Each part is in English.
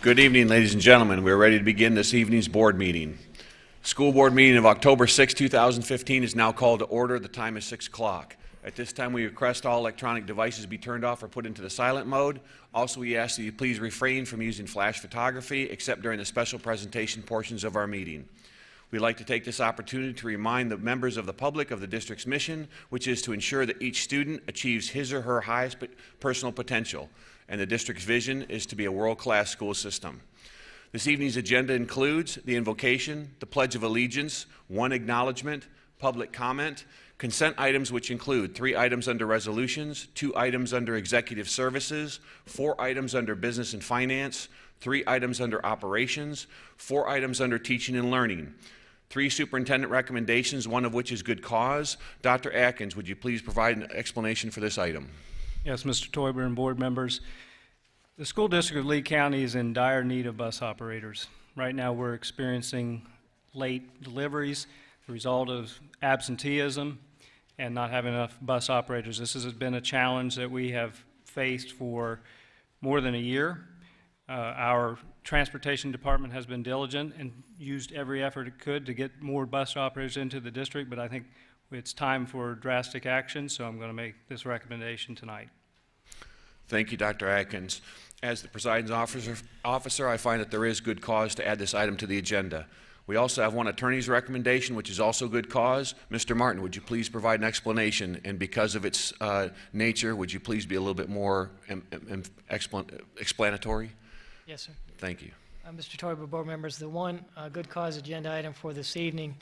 Good evening, ladies and gentlemen. We're ready to begin this evening's board meeting. School board meeting of October 6, 2015 is now called to order. The time is 6 o'clock. At this time, we request all electronic devices be turned off or put into the silent mode. Also, we ask that you please refrain from using flash photography except during the special presentation portions of our meeting. We'd like to take this opportunity to remind the members of the public of the district's mission, which is to ensure that each student achieves his or her highest personal potential, and the district's vision is to be a world-class school system. This evening's agenda includes the invocation, the Pledge of Allegiance, one acknowledgement, public comment, consent items which include 3 items under resolutions, 2 items under executive services, 4 items under business and finance, 3 items under operations, 4 items under teaching and learning, 3 superintendent recommendations, one of which is good cause. Dr. Atkins, would you please provide an explanation for this item? Yes, Mr. Toiber and board members. The school district of Lee County is in dire need of bus operators. Right now we're experiencing late deliveries, the result of absenteeism and not having enough bus operators. This has been a challenge that we have faced for more than a year. Our transportation department has been diligent and used every effort it could to get more bus operators into the district, but I think it's time for drastic action, so I'm going to make this recommendation tonight. Thank you, Dr. Atkins. As the presiding officer, I find that there is good cause to add this item to the agenda. We also have one attorney's recommendation, which is also good cause. Mr. Martin, would you please provide an explanation? And because of its nature, would you please be a little bit more explanatory? Yes, sir. Thank you. Mr. Toiber, board members, the one good cause agenda item for this evening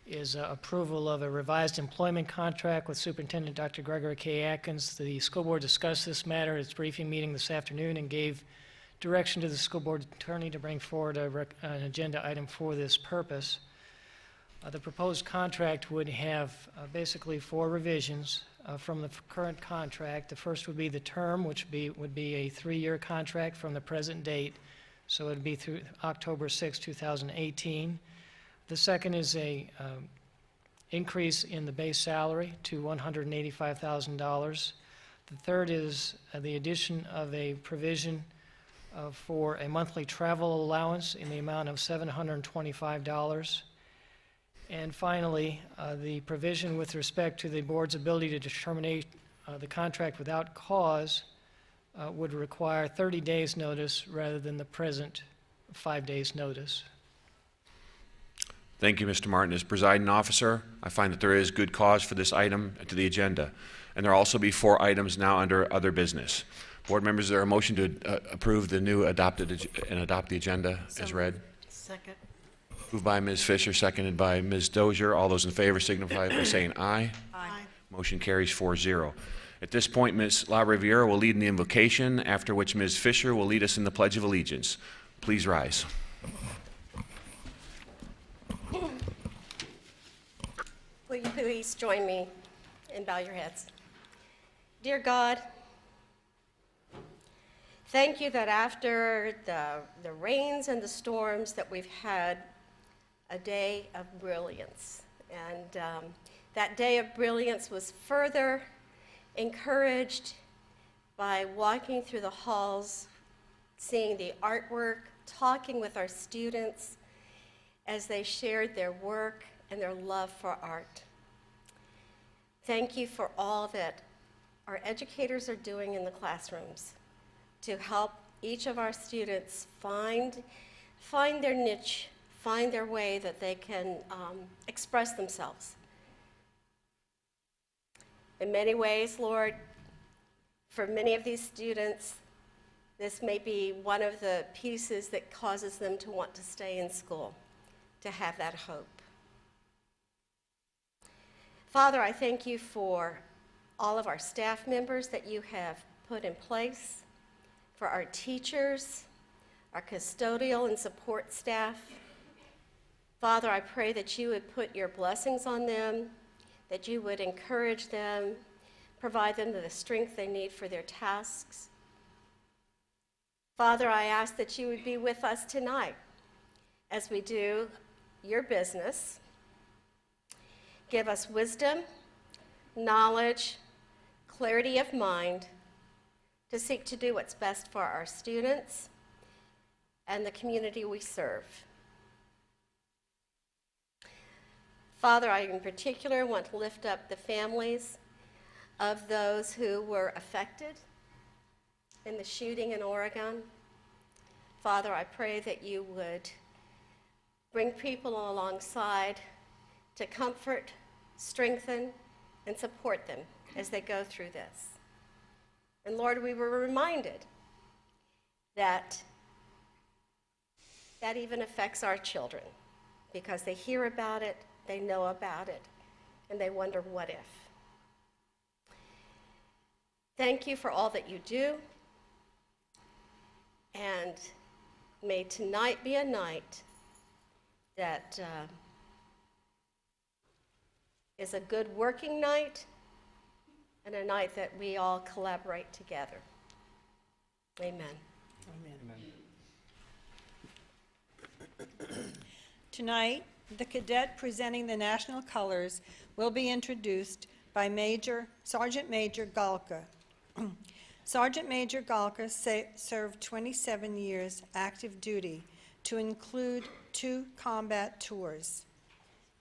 is approval of a revised employment contract with Superintendent Dr. Gregory K. Atkins. The school board discussed this matter at its briefing meeting this afternoon and gave direction to the school board attorney to bring forward an agenda item for this purpose. The proposed contract would have basically 4 revisions from the current contract. The first would be the term, which would be a 3-year contract from the present date, so it would be through October 6, 2018. The second is a increase in the base salary to $185,000. The third is the addition of a provision for a monthly travel allowance in the amount of $725. And finally, the provision with respect to the board's ability to terminate the contract without cause would require 30 days notice rather than the present 5 days notice. Thank you, Mr. Martin. As presiding officer, I find that there is good cause for this item to the agenda. And there will also be 4 items now under other business. Board members, is there a motion to approve the new adopt the agenda as read? Second. Moved by Ms. Fisher, seconded by Ms. Dozier. All those in favor signify by saying aye. Aye. Motion carries 4-0. At this point, Ms. La Riviera will lead in the invocation, after which Ms. Fisher will lead us in the Pledge of Allegiance. Please rise. Will you please join me and bow your heads? Dear God, thank you that after the rains and the storms that we've had a day of brilliance. And that day of brilliance was further encouraged by walking through the halls, seeing the artwork, talking with our students as they shared their work and their love for art. Thank you for all that our educators are doing in the classrooms to help each of our students find their niche, find their way that they can express themselves. In many ways, Lord, for many of these students, this may be one of the pieces that causes them to want to stay in school, to have that hope. Father, I thank you for all of our staff members that you have put in place, for our teachers, our custodial and support staff. Father, I pray that you would put your blessings on them, that you would encourage them, provide them the strength they need for their tasks. Father, I ask that you would be with us tonight as we do your business. Give us wisdom, knowledge, clarity of mind to seek to do what's best for our students, and the community we serve. Father, I in particular want to lift up the families of those who were affected in the shooting in Oregon. Father, I pray that you would bring people alongside to comfort, strengthen, and support them as they go through this. And Lord, we were reminded that that even affects our children because they hear about it, they know about it, and they wonder what if. Thank you for all that you do, and may tonight be a night that is a good working night and a night that we all collaborate together. Amen. Tonight, the cadet presenting the national colors will be introduced by Sergeant Major Galka. Sergeant Major Galka served 27 years active duty, to include 2 combat tours.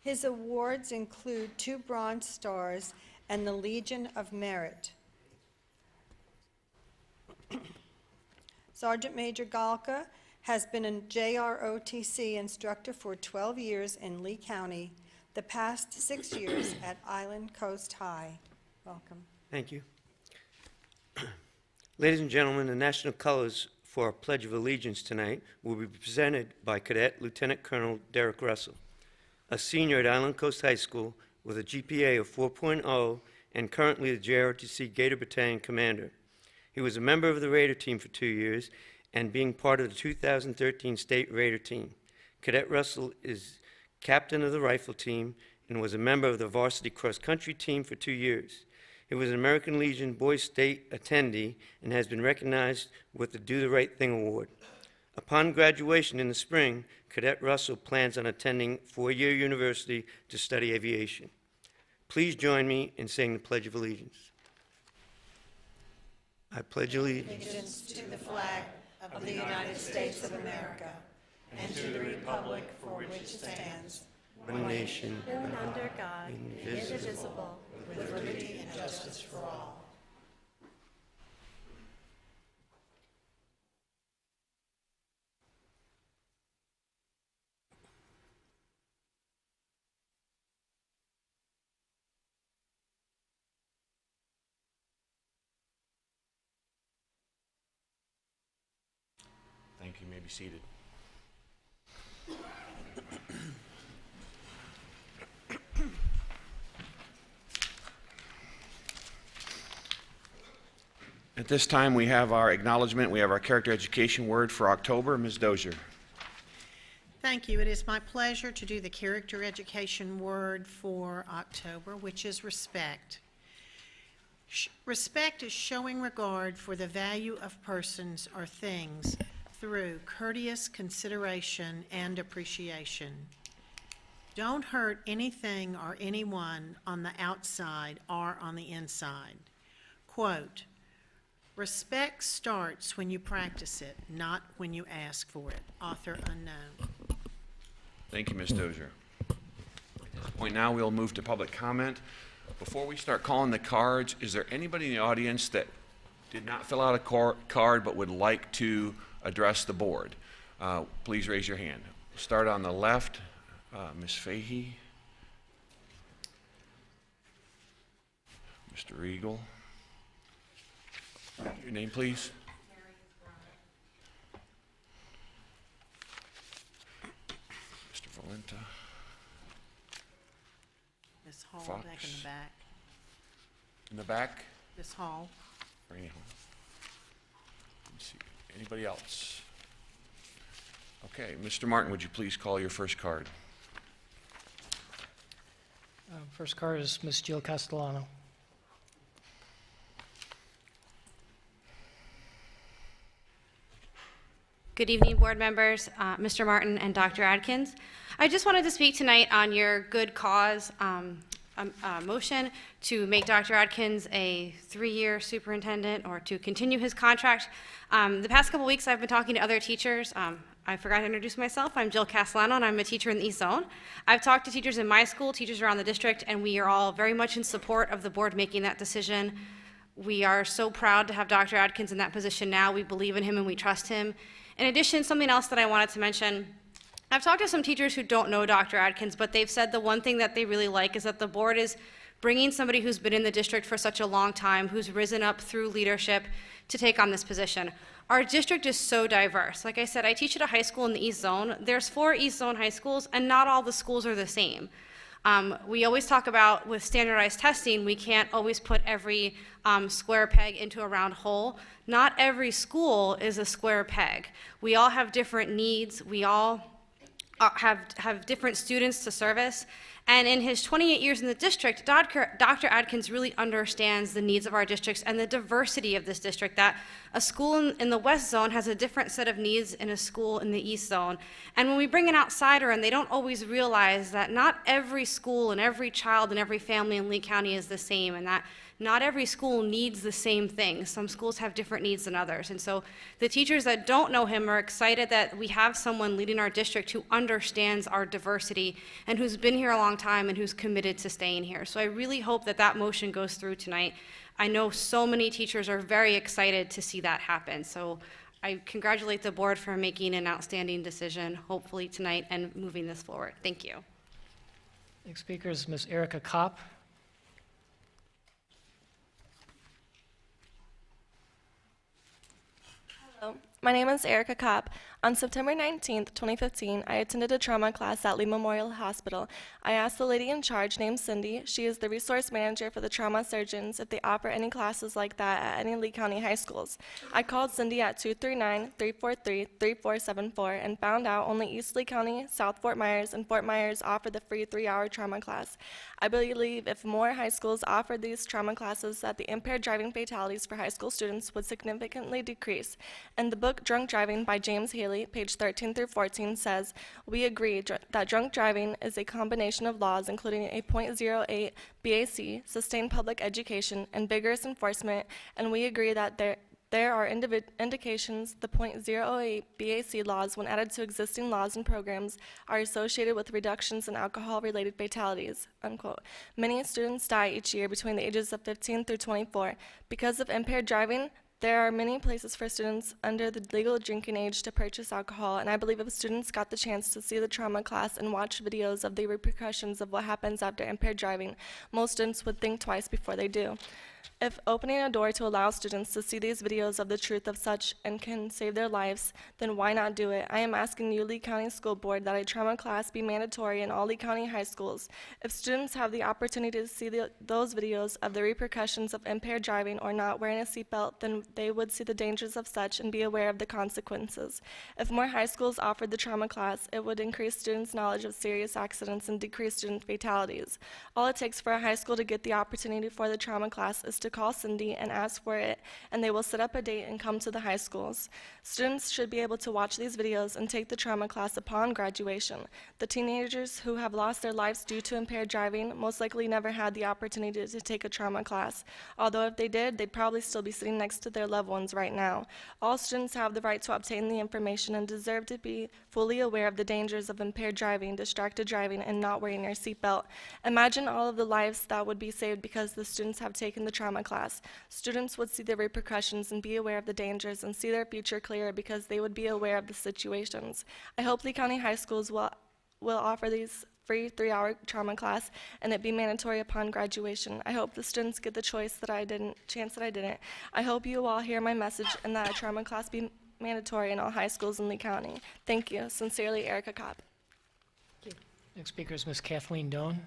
His awards include 2 Bronze Stars and the Legion of Merit. Sergeant Major Galka has been a JROTC instructor for 12 years in Lee County, the past 6 years at Island Coast High. Welcome. Thank you. Ladies and gentlemen, the national colors for our Pledge of Allegiance tonight will be presented by Cadet Lieutenant Colonel Derek Russell, a senior at Island Coast High School with a GPA of 4.0 and currently the JROTC Gator Battalion Commander. He was a member of the Raider team for 2 years and being part of the 2013 State Raider team. Cadet Russell is captain of the rifle team and was a member of the varsity cross-country team for 2 years. He was an American Legion Boys State attendee and has been recognized with the Do the Right Thing Award. Upon graduation in the spring, Cadet Russell plans on attending 4-year university to study aviation. Please join me in saying the Pledge of Allegiance. I pledge allegiance To the flag of the United States of America and to the republic for which it stands, to one nation, And under God, indivisible, with liberty and justice for all. Thank you. You may be seated. At this time, we have our acknowledgement. We have our character education word for October. Ms. Dozier. Thank you. It is my pleasure to do the character education word for October, which is respect. Respect is showing regard for the value of persons or things through courteous consideration and appreciation. Don't hurt anything or anyone on the outside or on the inside. Quote, "Respect starts when you practice it, not when you ask for it." Author unknown. Thank you, Ms. Dozier. At this point now, we'll move to public comment. Before we start calling the cards, is there anybody in the audience that did not fill out a card but would like to address the board? Please raise your hand. Start on the left. Ms. Fahey. Mr. Regal. Your name, please. Mr. Valenta. Miss Hall Fox. back in the back. In the back. Miss Hall. Randy Hall. Let's see. Anybody else? Okay, Mr. Martin, would you please call your first card? First card is Miss Jill Castellano. Good evening, board members, Mr. Martin and Dr. Adkins. I just wanted to speak tonight on your good cause a motion to make Dr. Adkins a 3-year superintendent or to continue his contract. The past couple weeks, I've been talking to other teachers. I forgot to introduce myself. I'm Jill Castellano, and I'm a teacher in the East Zone. I've talked to teachers in my school, teachers around the district, and we are all very much in support of the board making that decision. We are so proud to have Dr. Adkins in that position now. We believe in him and we trust him. In addition, something else that I wanted to mention, I've talked to some teachers who don't know Dr. Adkins, but they've said the one thing that they really like is that the board is bringing somebody who's been in the district for such a long time, who's risen up through leadership to take on this position. Our district is so diverse. Like I said, I teach at a high school in the East Zone. There's 4 East Zone high schools, and not all the schools are the same. We always talk about with standardized testing, we can't always put every square peg into a round hole. Not every school is a square peg. We all have different needs. We all have different students to service. And in his 28 years in the district, Dr. Adkins really understands the needs of our districts and the diversity of this district, that a school in the West Zone has a different set of needs in a school in the East Zone. And when we bring an outsider in, they don't always realize that not every school and every child and every family in Lee County is the same, and that not every school needs the same thing. Some schools have different needs than others. And so the teachers that don't know him are excited that we have someone leading our district who understands our diversity and who's been here a long time and who's committed to staying here. So I really hope that that motion goes through tonight. I know so many teachers are very excited to see that happen. So I congratulate the board for making an outstanding decision, hopefully tonight, and moving this forward. Thank you. Next speaker is Ms. Erica Kopp. Hello, my name is Erica Kopp. On September 19th, 2015, I attended a trauma class at Lee Memorial Hospital. I asked the lady in charge, named Cindy, she is the resource manager for the trauma surgeons, if they offer any classes like that at any Lee County high schools. I called Cindy at 239-343-3474 and found out only East Lee County, South Fort Myers, and Fort Myers offer the free 3-hour trauma class. I believe if more high schools offered these trauma classes, that the impaired driving fatalities for high school students would significantly decrease. In the book Drunk Driving by James Haley, page 13 through 14 says, "We agree that drunk driving is a combination of laws including a .08 BAC, sustained public education, and vigorous enforcement, and we agree that there are indications the .08 BAC laws, when added to existing laws and programs, are associated with reductions in alcohol-related fatalities," unquote. Many students die each year between the ages of 15 through 24. Because of impaired driving, there are many places for students under the legal drinking age to purchase alcohol, and I believe if students got the chance to see the trauma class and watch videos of the repercussions of what happens after impaired driving, most students would think twice before they do. If opening a door to allow students to see these videos of the truth of such and can save their lives, then why not do it? I am asking you, Lee County School Board, that a trauma class be mandatory in all Lee County high schools. If students have the opportunity to see those videos of the repercussions of impaired driving or not wearing a seatbelt, then they would see the dangers of such and be aware of the consequences. If more high schools offered the trauma class, it would increase students' knowledge of serious accidents and decrease student fatalities. All it takes for a high school to get the opportunity for the trauma class is to call Cindy and ask for it, and they will set up a date and come to the high schools. Students should be able to watch these videos and take the trauma class upon graduation. The teenagers who have lost their lives due to impaired driving most likely never had the opportunity to take a trauma class. Although if they did, they'd probably still be sitting next to their loved ones right now. All students have the right to obtain the information and deserve to be fully aware of the dangers of impaired driving, distracted driving, and not wearing your seatbelt. Imagine all of the lives that would be saved because the students have taken the trauma class. Students would see the repercussions and be aware of the dangers and see their future clearer because they would be aware of the situations. I hope Lee County high schools will offer these free 3-hour trauma class and it be mandatory upon graduation. I hope the students get the chance that I didn't. I hope you all hear my message and that a trauma class be mandatory in all high schools in Lee County. Thank you. Sincerely, Erica Kopp. Next speaker is Ms. Kathleen Doan.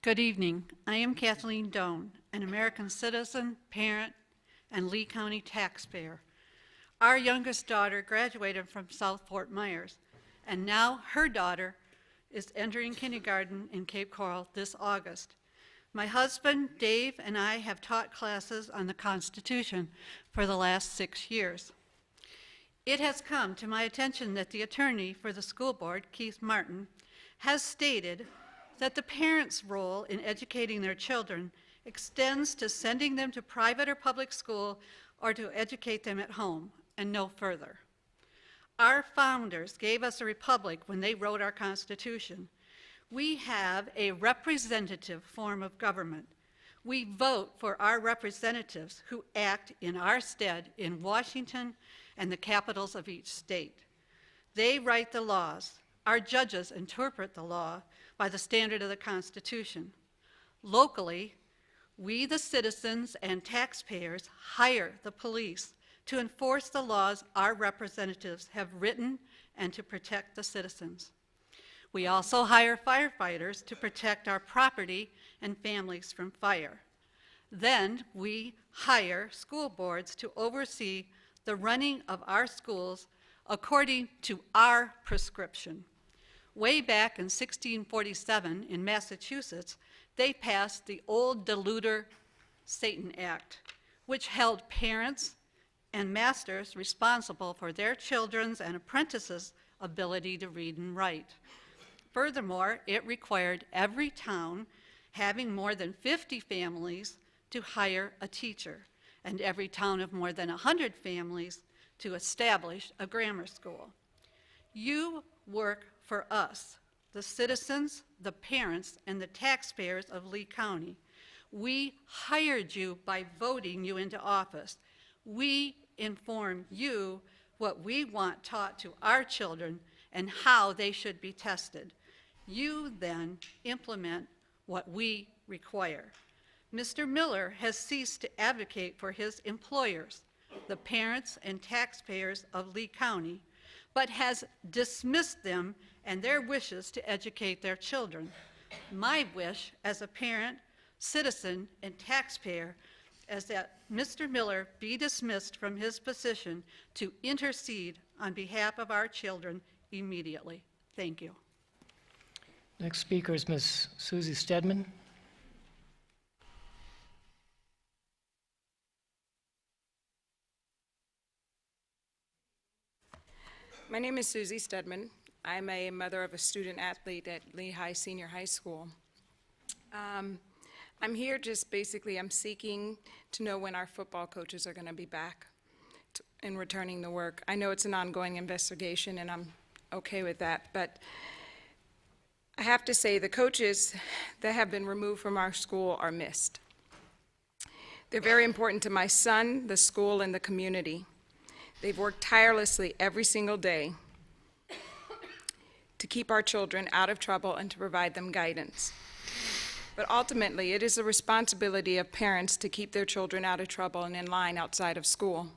Good evening. I am Kathleen Doan, an American citizen, parent, and Lee County taxpayer. Our youngest daughter graduated from South Fort Myers, and now her daughter is entering kindergarten in Cape Coral this August. My husband, Dave, and I have taught classes on the Constitution for the last 6 years. It has come to my attention that the attorney for the school board, Keith Martin, has stated that the parents' role in educating their children extends to sending them to private or public school or to educate them at home, and no further. Our founders gave us a republic when they wrote our Constitution. We have a representative form of government. We vote for our representatives who act in our stead in Washington and the capitals of each state. They write the laws. Our judges interpret the law by the standard of the Constitution. Locally, we, the citizens and taxpayers, hire the police to enforce the laws our representatives have written and to protect the citizens. We also hire firefighters to protect our property and families from fire. Then we hire school boards to oversee the running of our schools according to our prescription. Way back in 1647 in Massachusetts, they passed the old Deluder Satan Act, which held parents and masters responsible for their children's and apprentices' ability to read and write. Furthermore, it required every town having more than 50 families to hire a teacher, and every town of more than 100 families to establish a grammar school. You work for us, the citizens, the parents, and the taxpayers of Lee County. We hired you by voting you into office. We inform you what we want taught to our children and how they should be tested. You then implement what we require. Mr. Miller has ceased to advocate for his employers, the parents and taxpayers of Lee County, but has dismissed them and their wishes to educate their children. My wish as a parent, citizen, and taxpayer is that Mr. Miller be dismissed from his position to intercede on behalf of our children immediately. Thank you. Next speaker is Ms. Susie Stedman. My name is Susie Stedman. I'm a mother of a student athlete at Lehigh Senior High School. I'm here just basically, I'm seeking to know when our football coaches are going to be back and returning to work. I know it's an ongoing investigation, and I'm okay with that, but I have to say the coaches that have been removed from our school are missed. They're very important to my son, the school, and the community. They've worked tirelessly every single day to keep our children out of trouble and to provide them guidance. But ultimately, it is the responsibility of parents to keep their children out of trouble and in line outside of school.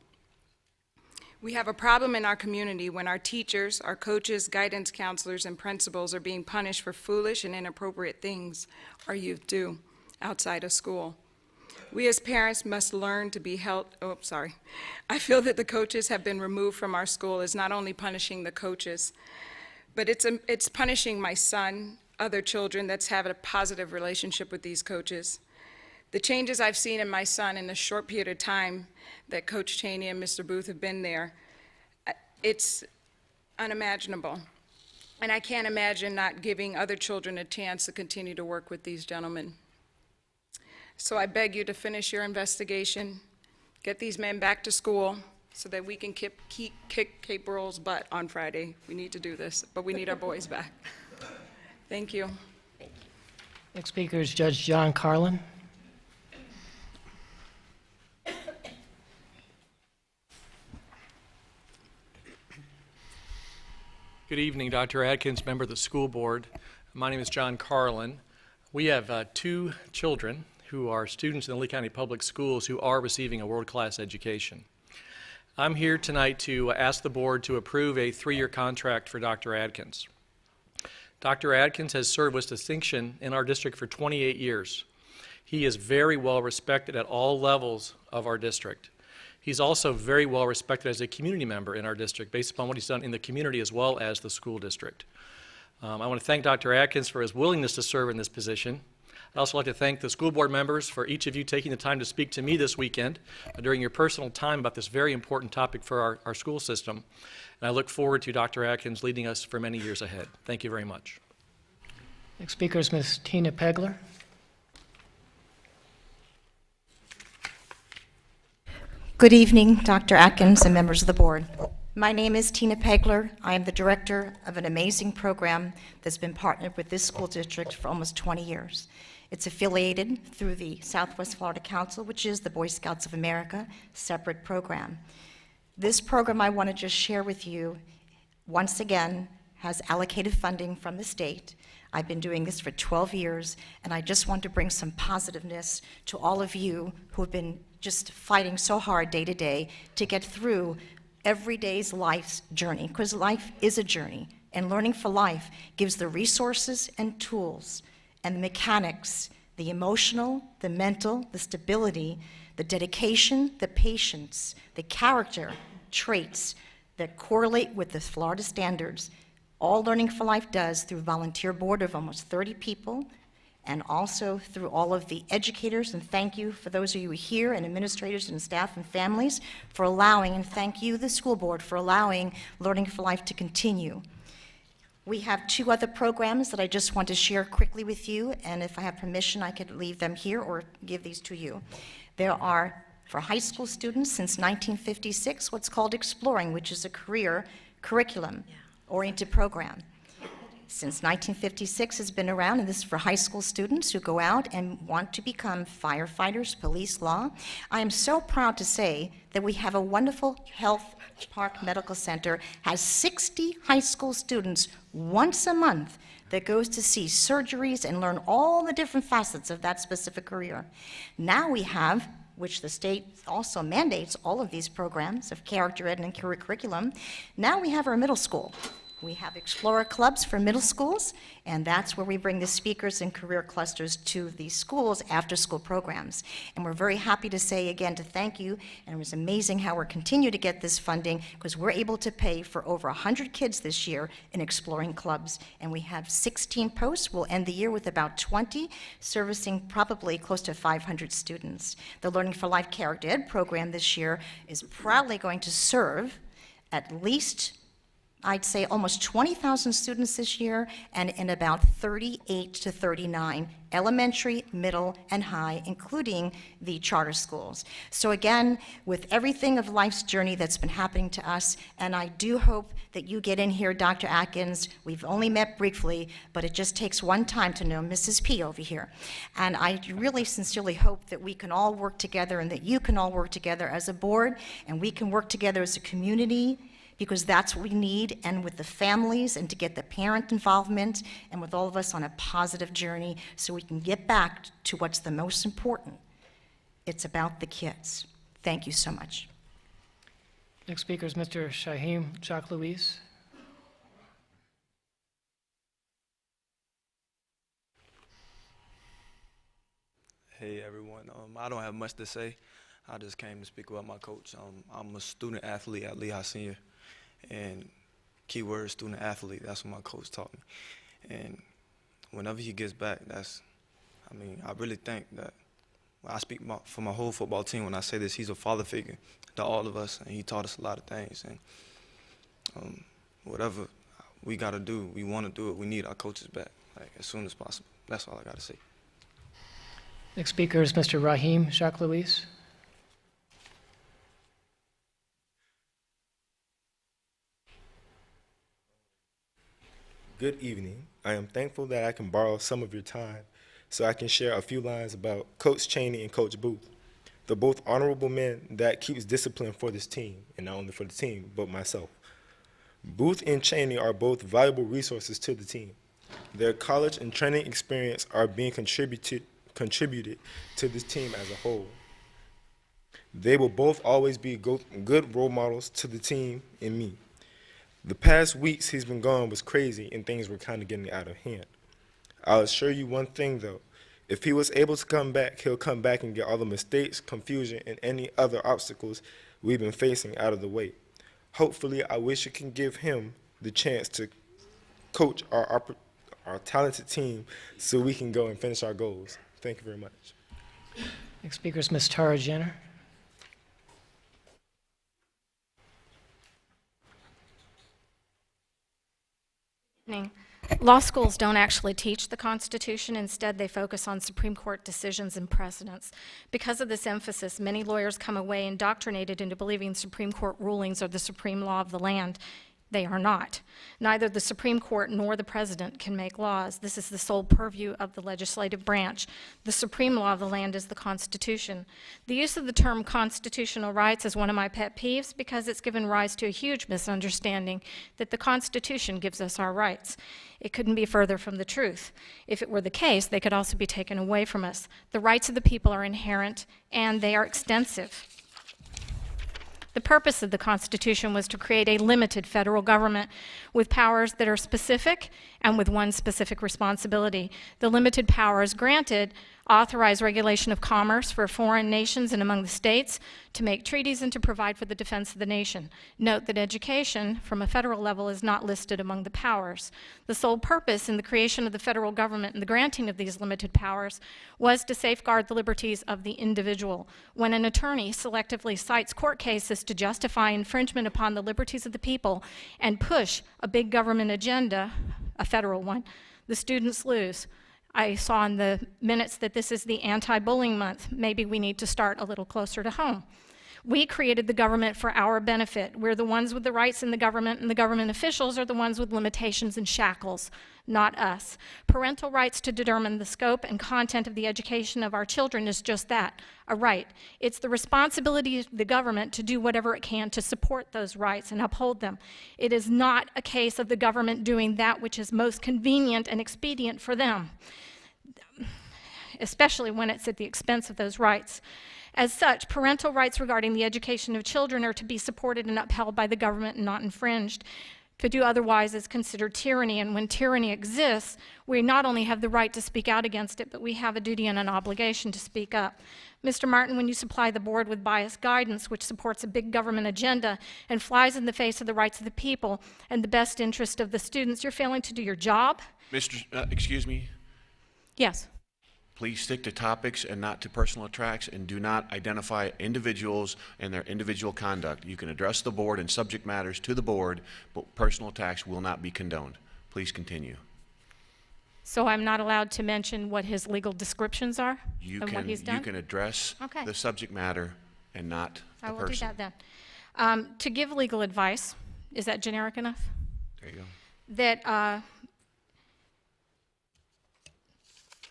We have a problem in our community when our teachers, our coaches, guidance counselors, and principals are being punished for foolish and inappropriate things our youth do outside of school. We as parents must learn to be held, I feel that the coaches have been removed from our school is not only punishing the coaches, but it's punishing my son, other children that's having a positive relationship with these coaches. The changes I've seen in my son in the short period of time that Coach Cheney and Mr. Booth have been there, it's unimaginable. And I can't imagine not giving other children a chance to continue to work with these gentlemen. So I beg you to finish your investigation, get these men back to school so that we can kick Cape Burrell's butt on Friday. We need to do this, but we need our boys back. Thank you. Next speaker is Judge John Carlin. Good evening, Dr. Adkins, member of the school board. My name is John Carlin. We have two children who are students in the Lee County Public Schools who are receiving a world-class education. I'm here tonight to ask the board to approve a 3-year contract for Dr. Adkins. Dr. Adkins has served with distinction in our district for 28 years. He is very well respected at all levels of our district. He's also very well respected as a community member in our district based upon what he's done in the community as well as the school district. I want to thank Dr. Adkins for his willingness to serve in this position. I'd also like to thank the school board members for each of you taking the time to speak to me this weekend during your personal time about this very important topic for our school system. And I look forward to Dr. Atkins leading us for many years ahead. Thank you very much. Next speaker is Ms. Tina Pegler. Good evening, Dr. Atkins and members of the board. My name is Tina Pegler. I am the director of an amazing program that's been partnered with this school district for almost 20 years. It's affiliated through the Southwest Florida Council, which is the Boy Scouts of America, separate program. This program I want to just share with you, once again, has allocated funding from the state. I've been doing this for 12 years, and I just want to bring some positiveness to all of you who have been just fighting so hard day to day to get through every day's life's journey, because life is a journey, and Learning for Life gives the resources and tools and the mechanics, the emotional, the mental, the stability, the dedication, the patience, the character traits that correlate with the Florida standards. All Learning for Life does through volunteer board of almost 30 people, and also through all of the educators, and thank you for those of you here, and administrators and staff and families for allowing, and thank you, the school board, for allowing Learning for Life to continue. We have two other programs that I just want to share quickly with you, and if I have permission, I could leave them here or give these to you. There are, for high school students since 1956, what's called Exploring, which is a career curriculum-oriented program. Since 1956 has been around, and this is for high school students who go out and want to become firefighters, police, law. I am so proud to say that we have a wonderful Health Park Medical Center, has 60 high school students once a month that goes to see surgeries and learn all the different facets of that specific career. Now we have, which the state also mandates all of these programs of character ed and curriculum, now we have our middle school. We have Explorer Clubs for middle schools, and that's where we bring the speakers and career clusters to the schools after school programs. And we're very happy to say again to thank you, and it was amazing how we're continuing to get this funding because we're able to pay for over 100 kids this year in Exploring Clubs. And we have 16 posts. We'll end the year with about 20, servicing probably close to 500 students. The Learning for Life Character Ed program this year is proudly going to serve at least, I'd say, almost 20,000 students this year, and in about 38 to 39 elementary, middle, and high, including the charter schools. So again, with everything of life's journey that's been happening to us, and I do hope that you get in here, Dr. Atkins. We've only met briefly, but it just takes one time to know Mrs. P over here. And I really sincerely hope that we can all work together and that you can all work together as a board, and we can work together as a community, because that's what we need, and with the families, and to get the parent involvement, and with all of us on a positive journey so we can get back to what's the most important. It's about the kids. Thank you so much. Next speaker is Mr. Shaheem Jacques-Louis. Hey everyone, I don't have much to say. I just came to speak about my coach. I'm a student athlete at Lehigh Senior, and keyword student athlete, that's what my coach taught me. And whenever he gets back, I really think that, I speak for my whole football team when I say this, he's a father figure to all of us, and he taught us a lot of things. And whatever we got to do, we want to do it, we need our coaches back, as soon as possible. That's all I got to say. Next speaker is Mr. Raheem Jacques-Louis. Good evening. I am thankful that I can borrow some of your time so I can share a few lines about Coach Chaney and Coach Booth. They're both honorable men that keeps discipline for this team, and not only for the team, but myself. Booth and Chaney are both valuable resources to the team. Their college and training experience are being contributed to this team as a whole. They will both always be good role models to the team and me. The past weeks he's been gone was crazy, and things were kind of getting out of hand. I'll assure you one thing though, if he was able to come back, he'll come back and get all the mistakes, confusion, and any other obstacles we've been facing out of the way. Hopefully, I wish you can give him the chance to coach our talented team so we can go and finish our goals. Thank you very much. Next speaker is Ms. Tara Jenner. Evening. Law schools don't actually teach the Constitution. Instead, they focus on Supreme Court decisions and precedents. Because of this emphasis, many lawyers come away indoctrinated into believing Supreme Court rulings are the supreme law of the land. They are not. Neither the Supreme Court nor the President can make laws. This is the sole purview of the legislative branch. The supreme law of the land is the Constitution. The use of the term constitutional rights is one of my pet peeves because it's given rise to a huge misunderstanding that the Constitution gives us our rights. It couldn't be further from the truth. If it were the case, they could also be taken away from us. The rights of the people are inherent, and they are extensive. The purpose of the Constitution was to create a limited federal government with powers that are specific and with one specific responsibility. The limited powers granted authorize regulation of commerce for foreign nations and among the states, to make treaties, and to provide for the defense of the nation. Note that education from a federal level is not listed among the powers. The sole purpose in the creation of the federal government and the granting of these limited powers was to safeguard the liberties of the individual. When an attorney selectively cites court cases to justify infringement upon the liberties of the people and push a big government agenda, a federal one, the students lose. I saw in the minutes that this is the anti-bullying month. Maybe we need to start a little closer to home. We created the government for our benefit. We're the ones with the rights in the government, and the government officials are the ones with limitations and shackles, not us. Parental rights to determine the scope and content of the education of our children is just that, a right. It's the responsibility of the government to do whatever it can to support those rights and uphold them. It is not a case of the government doing that which is most convenient and expedient for them, especially when it's at the expense of those rights. As such, parental rights regarding the education of children are to be supported and upheld by the government and not infringed. To do otherwise is considered tyranny, and when tyranny exists, we not only have the right to speak out against it, but we have a duty and an obligation to speak up. Mr. Martin, when you supply the board with biased guidance which supports a big government agenda and flies in the face of the rights of the people and the best interest of the students, you're failing to do your job. Excuse me? Yes. Please stick to topics and not to personal attacks, and do not identify individuals and their individual conduct. You can address the board and subject matters to the board, but personal attacks will not be condoned. Please continue. So I'm not allowed to mention what his legal descriptions are and what he's done? You can address Okay. the subject matter and not the I will person. do that then. To give legal advice, is that generic enough? There you go. That,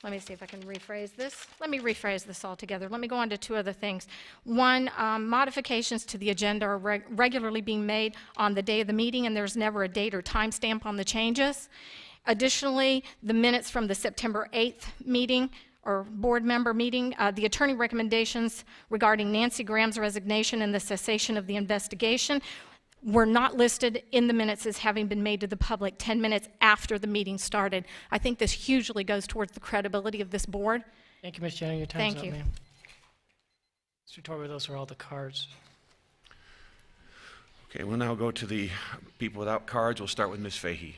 let me see if I can rephrase this. Let me rephrase this altogether. Let me go on to two other things. One, modifications to the agenda are regularly being made on the day of the meeting, and there's never a date or time stamp on the changes. Additionally, the minutes from the September 8th meeting or board member meeting, the attorney recommendations regarding Nancy Graham's resignation and the cessation of the investigation were not listed in the minutes as having been made to the public 10 minutes after the meeting started. I think this hugely goes towards the credibility of this board. Thank you, Ms. Jenner. Your time's Thank up, you. ma'am. Mr. Torber, those are all the cards. Okay, we'll now go to the people without cards. We'll start with Ms. Fahey.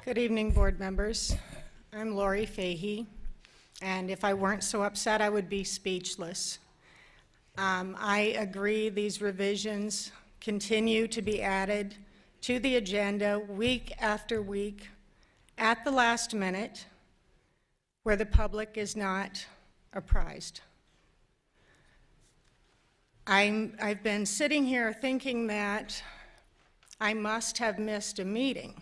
Good evening, board members. I'm Lori Fahey, and if I weren't so upset, I would be speechless. I agree these revisions continue to be added to the agenda week after week at the last minute where the public is not apprised. I've been sitting here thinking that I must have missed a meeting.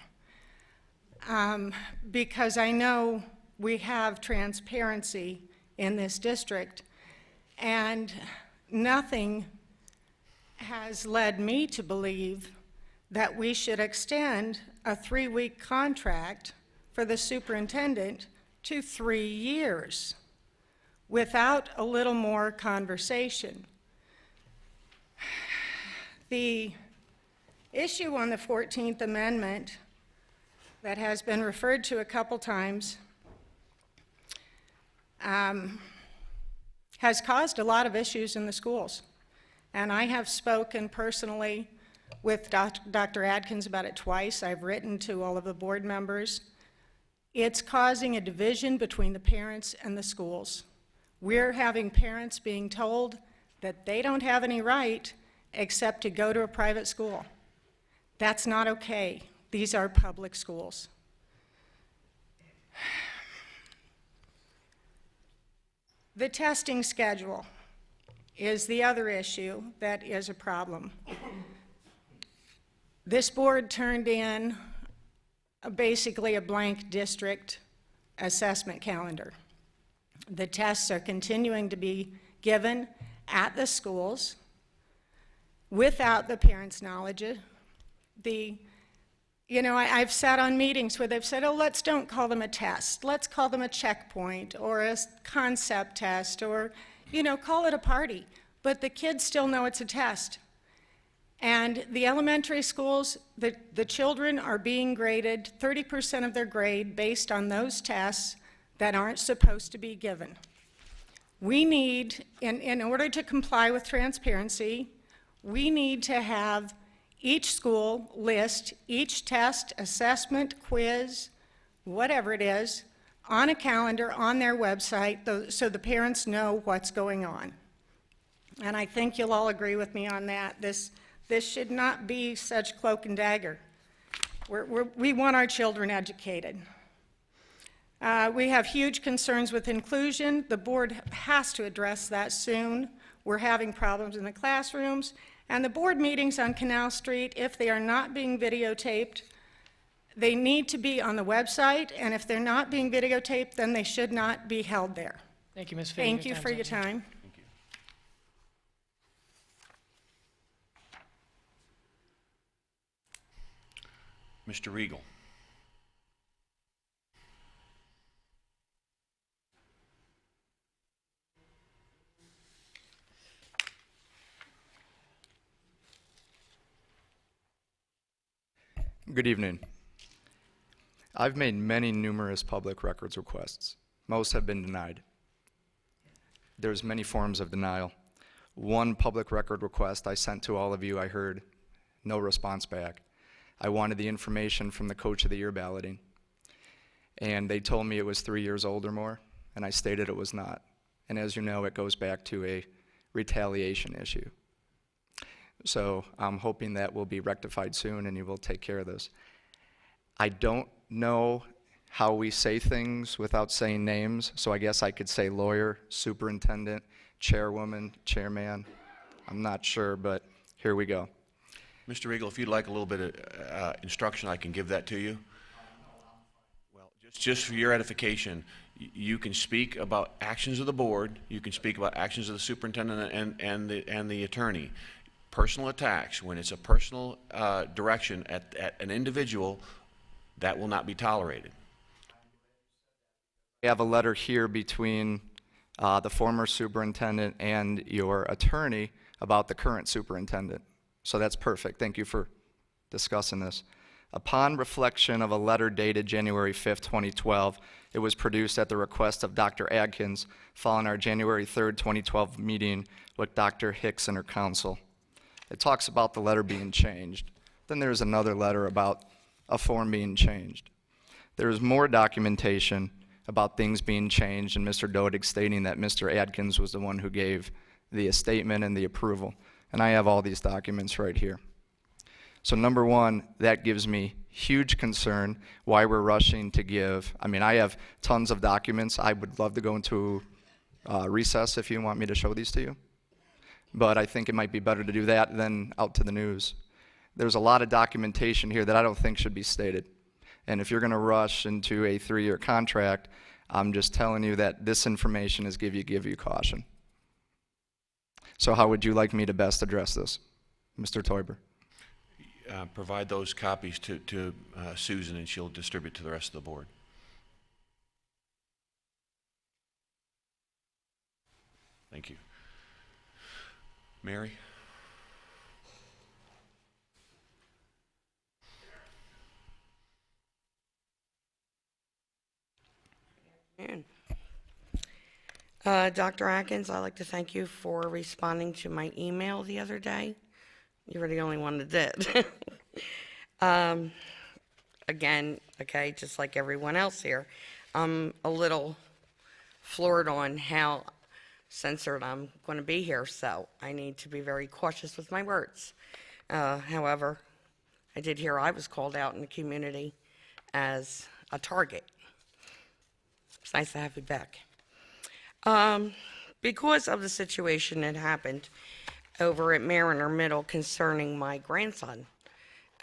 Because I know we have transparency in this district, and nothing has led me to believe that we should extend a 3-week contract for the superintendent to 3 years without a little more conversation. The issue on the 14th Amendment that has been referred to a couple times has caused a lot of issues in the schools. And I have spoken personally with Dr. Adkins about it twice. I've written to all of the board members. It's causing a division between the parents and the schools. We're having parents being told that they don't have any right except to go to a private school. That's not okay. These are public schools. The testing schedule is the other issue that is a problem. This board turned in basically a blank district assessment calendar. The tests are continuing to be given at the schools without the parents' knowledge. I've sat on meetings where they've said, oh, let's don't call them a test. Let's call them a checkpoint or a concept test or, call it a party. But the kids still know it's a test. And the elementary schools, the children are being graded 30% of their grade based on those tests that aren't supposed to be given. We need, in order to comply with transparency, we need to have each school list each test, assessment, quiz, whatever it is, on a calendar on their website so the parents know what's going on. And I think you'll all agree with me on that. This should not be such cloak and dagger. We want our children educated. We have huge concerns with inclusion. The board has to address that soon. We're having problems in the classrooms. And the board meetings on Canal Street, if they are not being videotaped, they need to be on the website. And if they're not being videotaped, then they should not be held there. Thank you, Ms. Fahey. Thank you for your time. Mr. Regal. Good evening. I've made many numerous public records requests. Most have been denied. There's many forms of denial. One public record request I sent to all of you, I heard no response back. I wanted the information from the Coach of the Year balloting. And they told me it was 3 years old or more, and I stated it was not. And as you know, it goes back to a retaliation issue. So I'm hoping that will be rectified soon and you will take care of this. I don't know how we say things without saying names, so I guess I could say lawyer, superintendent, chairwoman, chairman. I'm not sure, but here we go. Mr. Regal, if you'd like a little bit of instruction, I can give that to you. Well, just for your edification, you can speak about actions of the board, you can speak about actions of the superintendent and the attorney. Personal attacks, when it's a personal direction at an individual, that will not be tolerated. We have a letter here between the former superintendent and your attorney about the current superintendent. So that's perfect. Thank you for discussing this. Upon reflection of a letter dated January 5th, 2012, it was produced at the request of Dr. Adkins following our January 3rd, 2012 meeting with Dr. Hicks and her counsel. It talks about the letter being changed. Then there's another letter about a form being changed. There's more documentation about things being changed and Mr. Dodig stating that Mr. Adkins was the one who gave the statement and the approval. And I have all these documents right here. So number one, that gives me huge concern why we're rushing to give. I mean, I have tons of documents. I would love to go into recess if you want me to show these to you. But I think it might be better to do that than out to the news. There's a lot of documentation here that I don't think should be stated. And if you're going to rush into a 3-year contract, I'm just telling you that this information is give you caution. So how would you like me to best address this, Mr. Teuber? Provide those copies to Susan and she'll distribute to the rest of the board. Thank you. Mary? Dr. Atkins, I'd like to thank you for responding to my email the other day. You were the only one that did. Again, okay, just like everyone else here, I'm a little floored on how censored I'm going to be here, so I need to be very cautious with my words. However, I did hear I was called out in the community as a target. It's nice to have you back. Because of the situation that happened over at Mariner Middle concerning my grandson,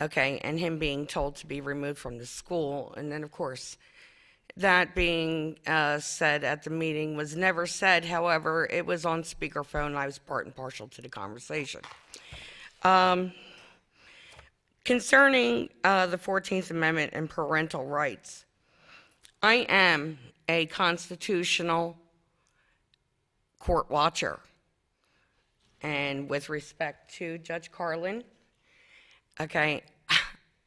okay, and him being told to be removed from the school, and then, of course, that being said at the meeting was never said. However, it was on speakerphone, and I was part and partial to the conversation. Concerning the 14th Amendment and parental rights, I am a constitutional court watcher. And with respect to Judge Carlin, okay,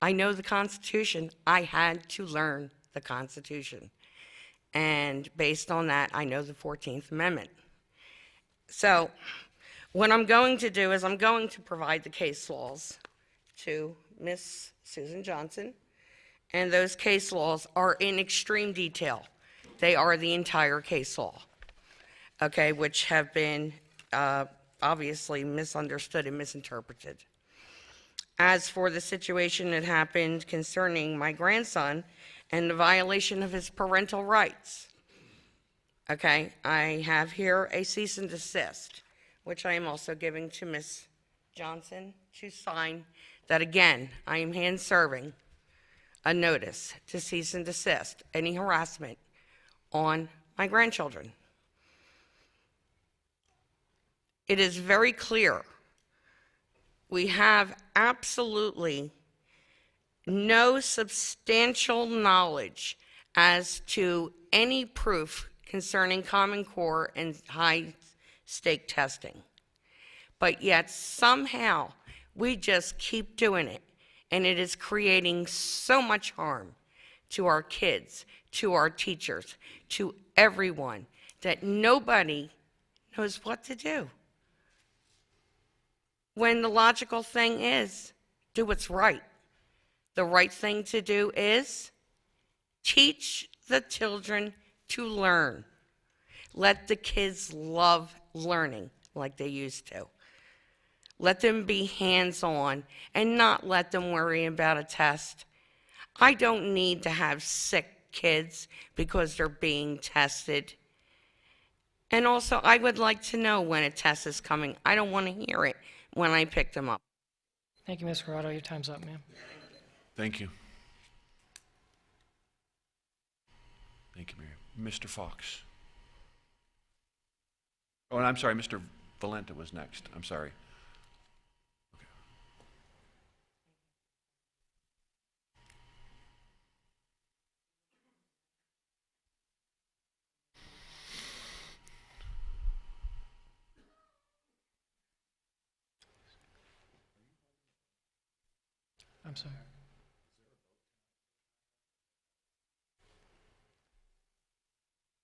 I know the Constitution. I had to learn the Constitution. And based on that, I know the 14th Amendment. So what I'm going to do is I'm going to provide the case laws to Miss Susan Johnson. And those case laws are in extreme detail. They are the entire case law, okay, which have been obviously misunderstood and misinterpreted. As for the situation that happened concerning my grandson and the violation of his parental rights, okay, I have here a cease and desist, which I am also giving to Miss Johnson to sign, that again, I am hand serving a notice to cease and desist any harassment on my grandchildren. It is very clear. We have absolutely no substantial knowledge as to any proof concerning Common Core and high-stake testing. But yet somehow we just keep doing it, and it is creating so much harm to our kids, to our teachers, to everyone, that nobody knows what to do. When the logical thing is, do what's right. The right thing to do is teach the children to learn. Let the kids love learning like they used to. Let them be hands-on and not let them worry about a test. I don't need to have sick kids because they're being tested. And also, I would like to know when a test is coming. I don't want to hear it when I pick them up. Thank you, Ms. Corrado. Your time's up, ma'am. Thank you. Thank you, Mary. Mr. Fox. Oh, and I'm sorry, Mr. Valenta was next. I'm sorry. I'm sorry.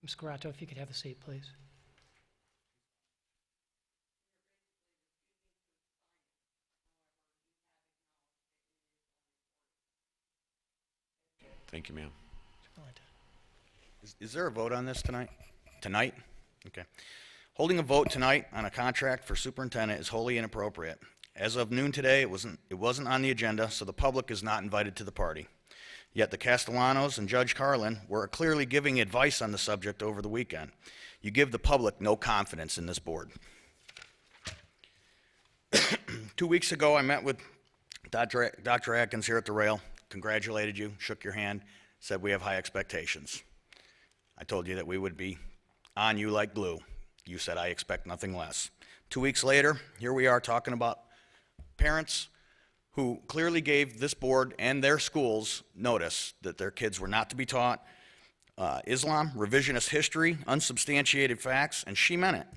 Ms. Corrado, if you could have a seat, please. Thank you, ma'am. Is there a vote on this tonight? Tonight? Okay. Holding a vote tonight on a contract for superintendent is wholly inappropriate. As of noon today, it wasn't on the agenda, so the public is not invited to the party. Yet the Castellanos and Judge Carlin were clearly giving advice on the subject over the weekend. You give the public no confidence in this board. 2 weeks ago, I met with Dr. Atkins here at the rail, congratulated you, shook your hand, said we have high expectations. I told you that we would be on you like glue. You said I expect nothing less. 2 weeks later, here we are talking about parents who clearly gave this board and their schools notice that their kids were not to be taught Islam, revisionist history, unsubstantiated facts, and she meant it.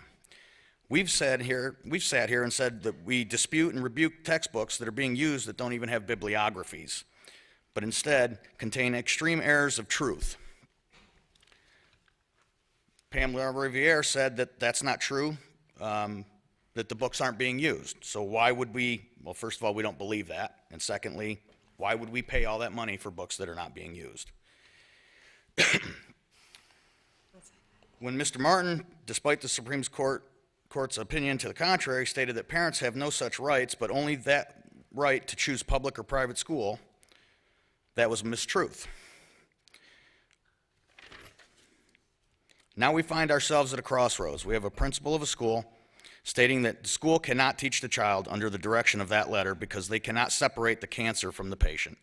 We've sat here and said that we dispute and rebuke textbooks that are being used that don't even have bibliographies, but instead contain extreme errors of truth. Pamela Riviere said that that's not true, that the books aren't being used. So why would we, well, first of all, we don't believe that. And secondly, why would we pay all that money for books that are not being used? When Mr. Martin, despite the Supreme Court's opinion to the contrary, stated that parents have no such rights, but only that right to choose public or private school, that was a mistruth. Now we find ourselves at a crossroads. We have a principal of a school stating that the school cannot teach the child under the direction of that letter because they cannot separate the cancer from the patient.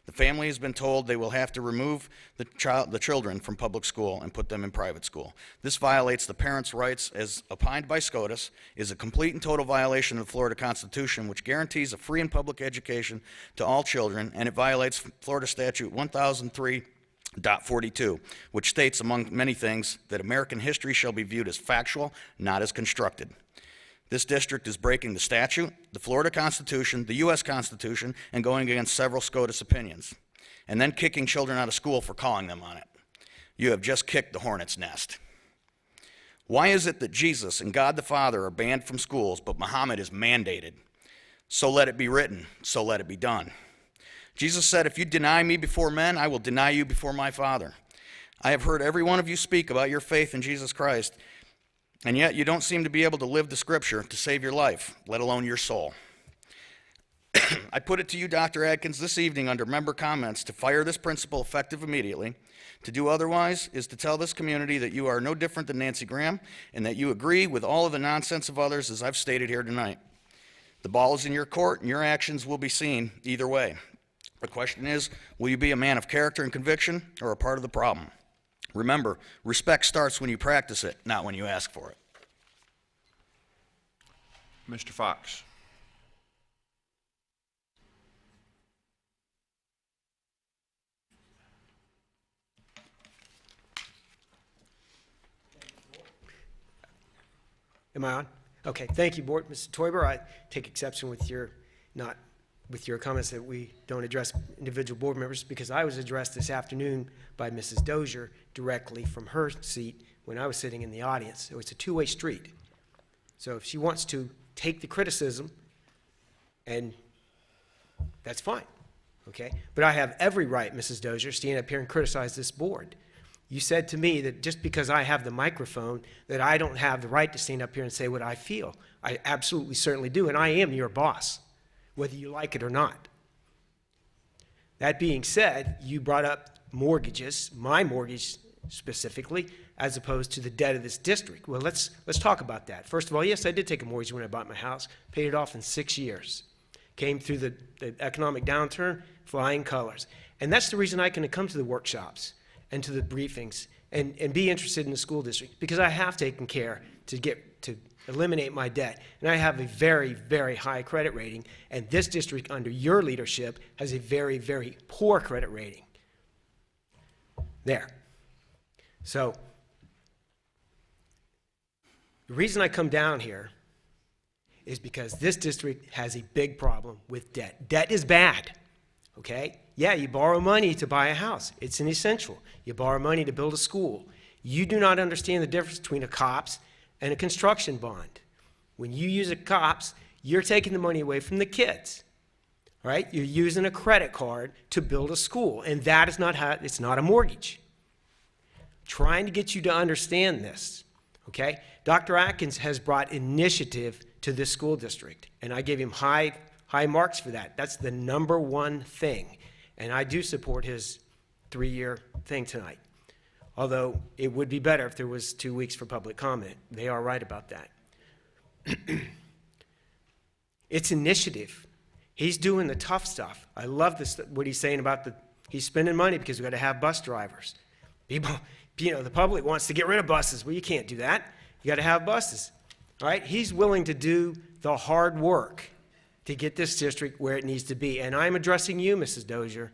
The family has been told they will have to remove the children from public school and put them in private school. This violates the parents' rights as opined by SCOTUS, is a complete and total violation of the Florida Constitution, which guarantees a free and public education to all children, and it violates Florida Statute 1003.42, which states, among many things, that American history shall be viewed as factual, not as constructed. This district is breaking the statute, the Florida Constitution, the U.S. Constitution, and going against several SCOTUS opinions, and then kicking children out of school for calling them on it. You have just kicked the hornet's nest. Why is it that Jesus and God the Father are banned from schools, but Muhammad is mandated? So let it be written, so let it be done. Jesus said, if you deny me before men, I will deny you before my Father. I have heard every one of you speak about your faith in Jesus Christ, and yet you don't seem to be able to live the Scripture to save your life, let alone your soul. I put it to you, Dr. Adkins, this evening under member comments to fire this principal effective immediately. To do otherwise is to tell this community that you are no different than Nancy Graham and that you agree with all of the nonsense of others as I've stated here tonight. The ball is in your court and your actions will be seen either way. The question is, will you be a man of character and conviction or a part of the problem? Remember, respect starts when you practice it, not when you ask for it. Mr. Fox. Am I on? Okay, thank you, Board. Mr. Toiber, I take exception with your comments that we don't address individual board members, because I was addressed this afternoon by Mrs. Dozier directly from her seat when I was sitting in the audience. So it's a two-way street. So if she wants to take the criticism, and that's fine, okay? But I have every right, Mrs. Dozier, stand up here and criticize this board. You said to me that just because I have the microphone that I don't have the right to stand up here and say what I feel. I absolutely certainly do, and I am your boss, whether you like it or not. That being said, you brought up mortgages, my mortgage specifically, as opposed to the debt of this district. Well, let's talk about that. First of all, yes, I did take a mortgage when I bought my house, paid it off in 6 years. Came through the economic downturn, flying colors. And that's the reason I can come to the workshops and to the briefings and be interested in the school district, because I have taken care to eliminate my debt. And I have a very, very high credit rating, and this district under your leadership has a very, very poor credit rating. There. So the reason I come down here is because this district has a big problem with debt. Debt is bad, okay? Yeah, you borrow money to buy a house. It's an essential. You borrow money to build a school. You do not understand the difference between a COPS and a construction bond. When you use a COPS, you're taking the money away from the kids, right? You're using a credit card to build a school, and that is not how, it's not a mortgage. Trying to get you to understand this, okay? Dr. Atkins has brought initiative to this school district, and I gave him high marks for that. That's the number one thing, and I do support his 3-year thing tonight. Although it would be better if there was 2 weeks for public comment. They are right about that. It's initiative. He's doing the tough stuff. I love this, what he's saying about he's spending money because we've got to have bus drivers. People, the public wants to get rid of buses. Well, you can't do that. You got to have buses. All right? He's willing to do the hard work to get this district where it needs to be. And I'm addressing you, Mrs. Dozier.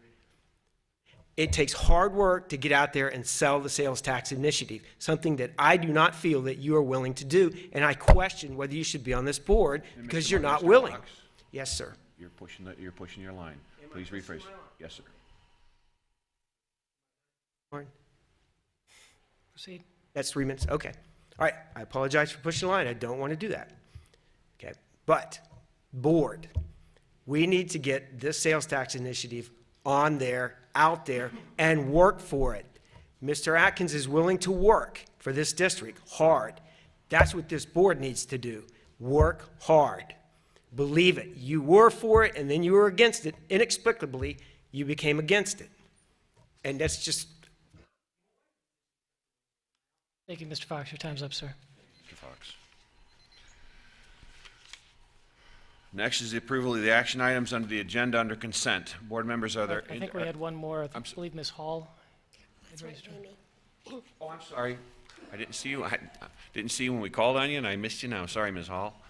It takes hard work to get out there and sell the sales tax initiative, something that I do not feel that you are willing to do, and I question whether you should be on this board because you're not willing. Fox, yes, sir. You're pushing your line. Please rephrase. Yes, sir. Proceed. That's 3 minutes, okay. All right, I apologize for pushing the line, I don't want to do that. Okay, but, board, we need to get this sales tax initiative on there, out there, and work for it. Mr. Atkins is willing to work for this district hard. That's what this board needs to do, work hard. Believe it, you were for it, and then you were against it. Inexplicably, you became against it. And that's just... Thank you, Mr. Fox. Your time's up, sir. Mr. Fox. Next is the approval of the action items under the agenda under consent. Board members, are there... I think we had one more. I believe Ms. Hall. That's right, Amy. Oh, I'm sorry. I didn't see you. I didn't see you when we called on you, and I missed you now. Sorry, Ms. Hall.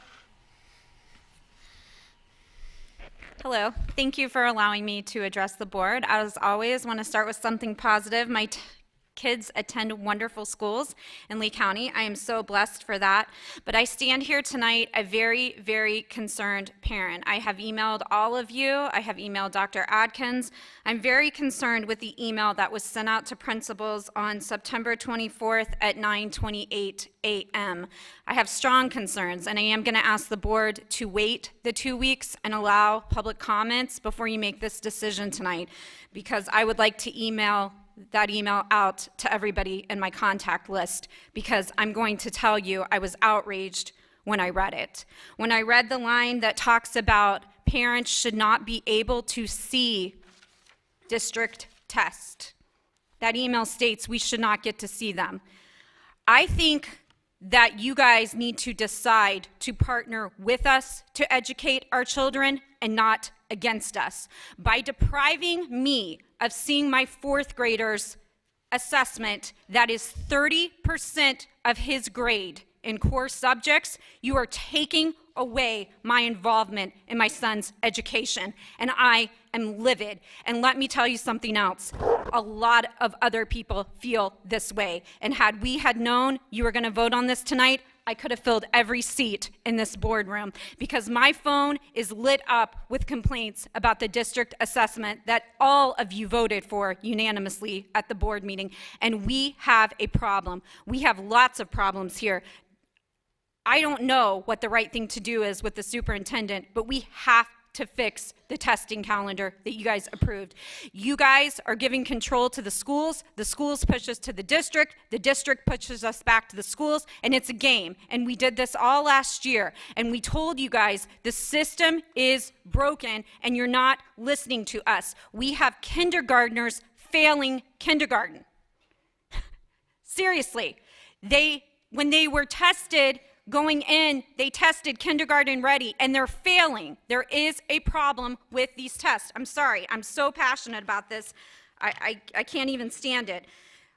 Hello. Thank you for allowing me to address the board. As always, I want to start with something positive. My kids attend wonderful schools in Lee County. I am so blessed for that. But I stand here tonight a very, very concerned parent. I have emailed all of you. I have emailed Dr. Adkins. I'm very concerned with the email that was sent out to principals on September 24th at 9:28 a.m. I have strong concerns, and I am going to ask the board to wait the 2 weeks and allow public comments before you make this decision tonight, because I would like to email that email out to everybody in my contact list, because I'm going to tell you I was outraged when I read it. When I read the line that talks about parents should not be able to see district tests, that email states we should not get to see them. I think that you guys need to decide to partner with us to educate our children and not against us. By depriving me of seeing my fourth grader's assessment that is 30% of his grade in core subjects, you are taking away my involvement in my son's education, and I am livid. And let me tell you something else. A lot of other people feel this way, and had we had known you were going to vote on this tonight, I could have filled every seat in this boardroom, because my phone is lit up with complaints about the district assessment that all of you voted for unanimously at the board meeting, and we have a problem. We have lots of problems here. I don't know what the right thing to do is with the superintendent, but we have to fix the testing calendar that you guys approved. You guys are giving control to the schools push us to the district pushes us back to the schools, and it's a game. And we did this all last year, and we told you guys the system is broken and you're not listening to us. We have kindergartners failing kindergarten. Seriously, when they were tested going in, they tested kindergarten ready, and they're failing. There is a problem with these tests. I'm sorry, I'm so passionate about this, I can't even stand it.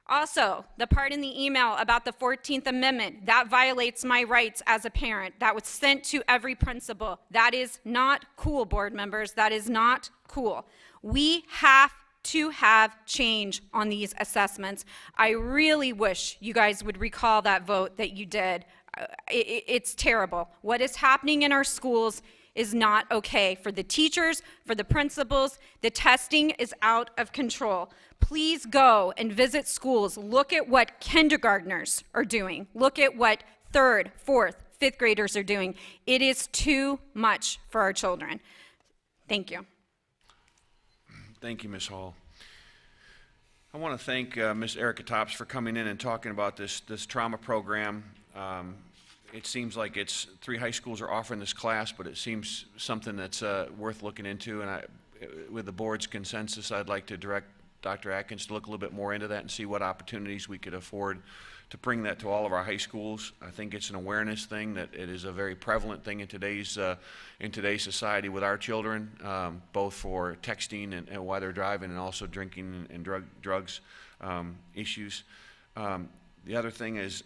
Also, the part in the email about the 14th Amendment, that violates my rights as a parent. That was sent to every principal. That is not cool, board members. That is not cool. We have to have change on these assessments. I really wish you guys would recall that vote that you did. It's terrible. What is happening in our schools is not okay for the teachers, for the principals. The testing is out of control. Please go and visit schools. Look at what kindergartners are doing. Look at what third, fourth, fifth graders are doing. It is too much for our children. Thank you. Thank you, Ms. Hall. I want to thank Ms. Erica Tops for coming in and talking about this trauma program. It seems like it's 3 high schools are offering this class, but it seems something that's worth looking into. And with the board's consensus, I'd like to direct Dr. Atkins to look a little bit more into that and see what opportunities we could afford to bring that to all of our high schools. I think it's an awareness thing, that it is a very prevalent thing in today's society with our children, both for texting and while they're driving, and also drinking and drugs issues. The other thing is,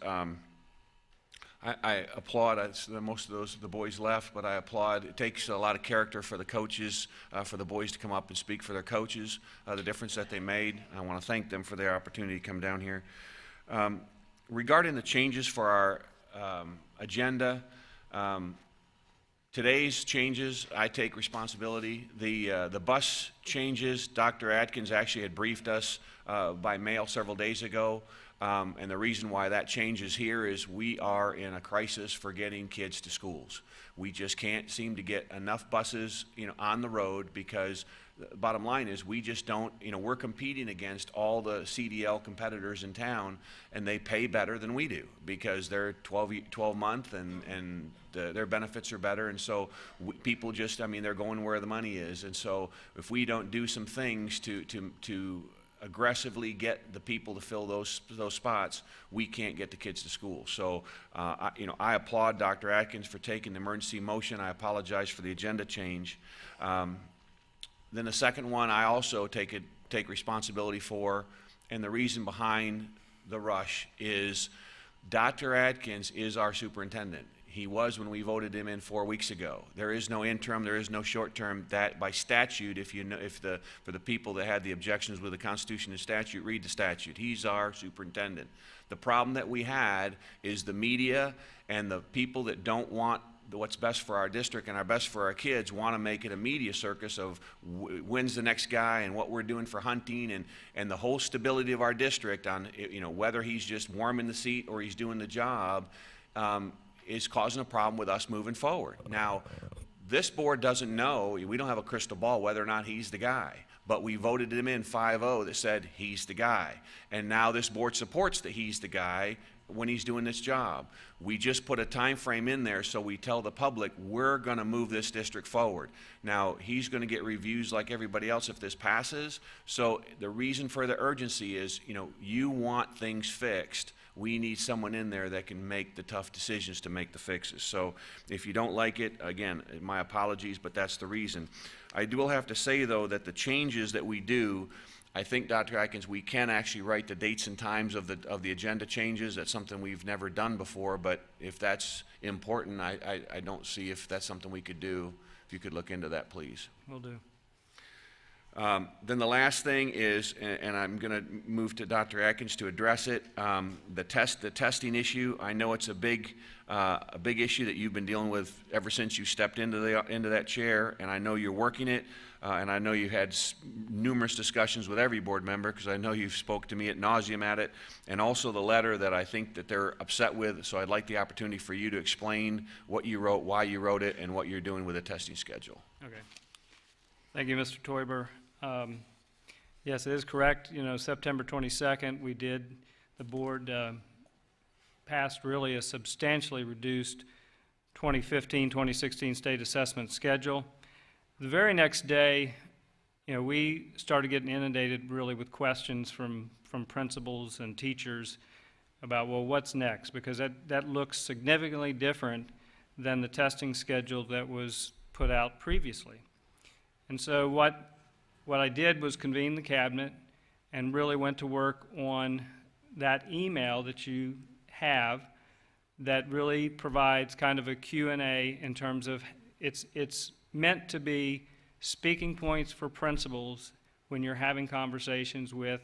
I applaud, most of the boys left, but I applaud. It takes a lot of character for the coaches, for the boys to come up and speak for their coaches, the difference that they made. I want to thank them for their opportunity to come down here. Regarding the changes for our agenda, today's changes, I take responsibility. The bus changes, Dr. Atkins actually had briefed us by mail several days ago. And the reason why that changes here is we are in a crisis for getting kids to schools. We just can't seem to get enough buses, on the road, because the bottom line is we just don't, we're competing against all the CDL competitors in town, and they pay better than we do because they're 12 month and their benefits are better. And so people just, they're going where the money is. And so if we don't do some things to aggressively get the people to fill those spots, we can't get the kids to school. So, I applaud Dr. Atkins for taking the emergency motion. I apologize for the agenda change. Then the second one, I also take responsibility for, and the reason behind the rush is Dr. Atkins is our superintendent. He was when we voted him in 4 weeks ago. There is no interim, there is no short term. That by statute, for the people that had the objections with the Constitution and statute, read the statute. He's our superintendent. The problem that we had is the media and the people that don't want what's best for our district and our best for our kids want to make it a media circus of when's the next guy and what we're doing for hunting and the whole stability of our district on whether he's just warm in the seat or he's doing the job is causing a problem with us moving forward. Now, this board doesn't know, we don't have a crystal ball whether or not he's the guy, but we voted him in 5-0 that said he's the guy. And now this board supports that he's the guy when he's doing this job. We just put a time frame in there so we tell the public we're going to move this district forward. Now, he's going to get reviews like everybody else if this passes. So the reason for the urgency is, you want things fixed. We need someone in there that can make the tough decisions to make the fixes. So if you don't like it, again, my apologies, but that's the reason. I will have to say, though, that the changes that we do, I think, Dr. Atkins, we can actually write the dates and times of the agenda changes. That's something we've never done before, but if that's important, I don't see if that's something we could do. If you could look into that, please. Will do. Then the last thing is, and I'm going to move to Dr. Atkins to address it, the testing issue. I know it's a big issue that you've been dealing with ever since you stepped into that chair, and I know you're working it, and I know you had numerous discussions with every board member, because I know you've spoke to me ad nauseum at it, and also the letter that I think that they're upset with. So I'd like the opportunity for you to explain what you wrote, why you wrote it, and what you're doing with the testing schedule. Okay. Thank you, Mr. Teuber. Yes, it is correct. September 22nd, the board passed really a substantially reduced 2015-2016 state assessment schedule. The very next day, we started getting inundated really with questions from principals and teachers about, well, what's next? Because that looks significantly different than the testing schedule that was put out previously. And so what I did was convene the cabinet and really went to work on that email that you have that really provides kind of a Q&A in terms of it's meant to be speaking points for principals when you're having conversations with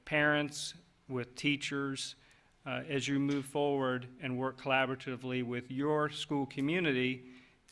parents, with teachers, as you move forward and work collaboratively with your school community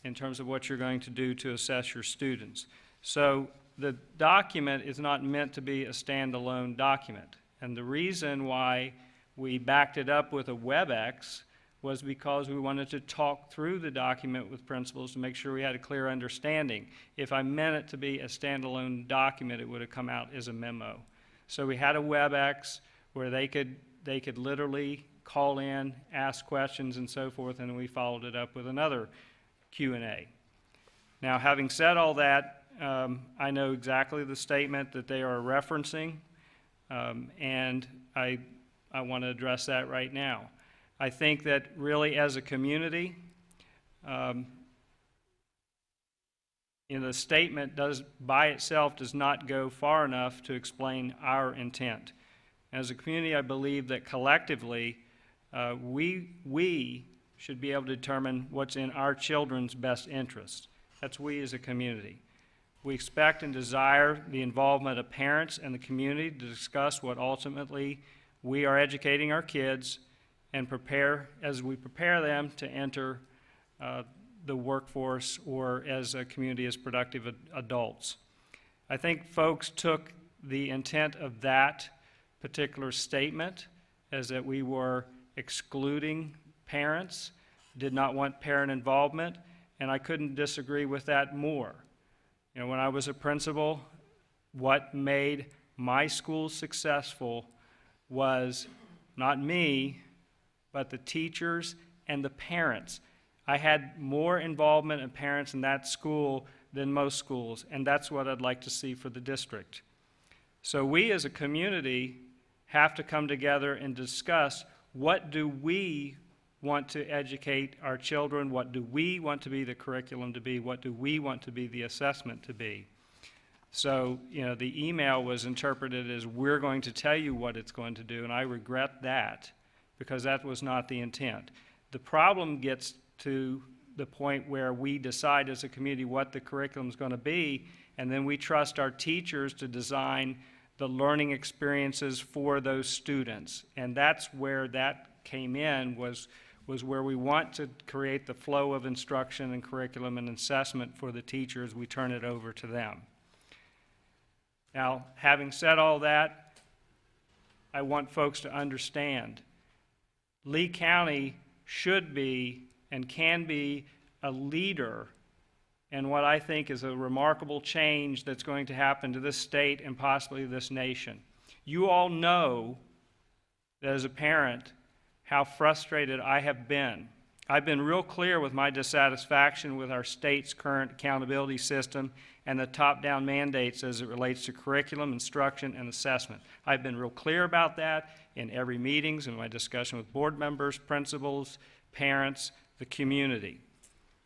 in terms of what you're going to do to assess your students. So the document is not meant to be a standalone document. And the reason why we backed it up with a WebEx was because we wanted to talk through the document with principals to make sure we had a clear understanding. If I meant it to be a standalone document, it would have come out as a memo. So we had a WebEx where they could literally call in, ask questions and so forth, and we followed it up with another Q&A. Now, having said all that, I know exactly the statement that they are referencing, and I want to address that right now. I think that really as a community, the statement by itself does not go far enough to explain our intent. As a community, I believe that collectively we should be able to determine what's in our children's best interest. That's we as a community. We expect and desire the involvement of parents and the community to discuss what ultimately we are educating our kids and as we prepare them to enter the workforce or as a community as productive adults. I think folks took the intent of that particular statement, as that we were excluding parents, did not want parent involvement, and I couldn't disagree with that more. You know, when I was a principal, what made my school successful was not me, but the teachers and the parents. I had more involvement in parents in that school than most schools, and that's what I'd like to see for the district. So we as a community have to come together and discuss, what do we want to educate our children? What do we want to be the curriculum to be? What do we want to be the assessment to be? So, you know, the email was interpreted as, we're going to tell you what it's going to do, and I regret that, because that was not the intent. The problem gets to the point where we decide as a community what the curriculum is going to be, and then we trust our teachers to design the learning experiences for those students. And that's where that came in, was where we want to create the flow of instruction and curriculum and assessment for the teachers. We turn it over to them. Now, having said all that, I want folks to understand Lee County should be and can be a leader in what I think is a remarkable change that's going to happen to this state and possibly this nation. You all know that as a parent how frustrated I have been. I've been real clear with my dissatisfaction with our state's current accountability system and the top-down mandates as it relates to curriculum, instruction, and assessment. I've been real clear about that in every meetings, in my discussion with board members, principals, parents, the community,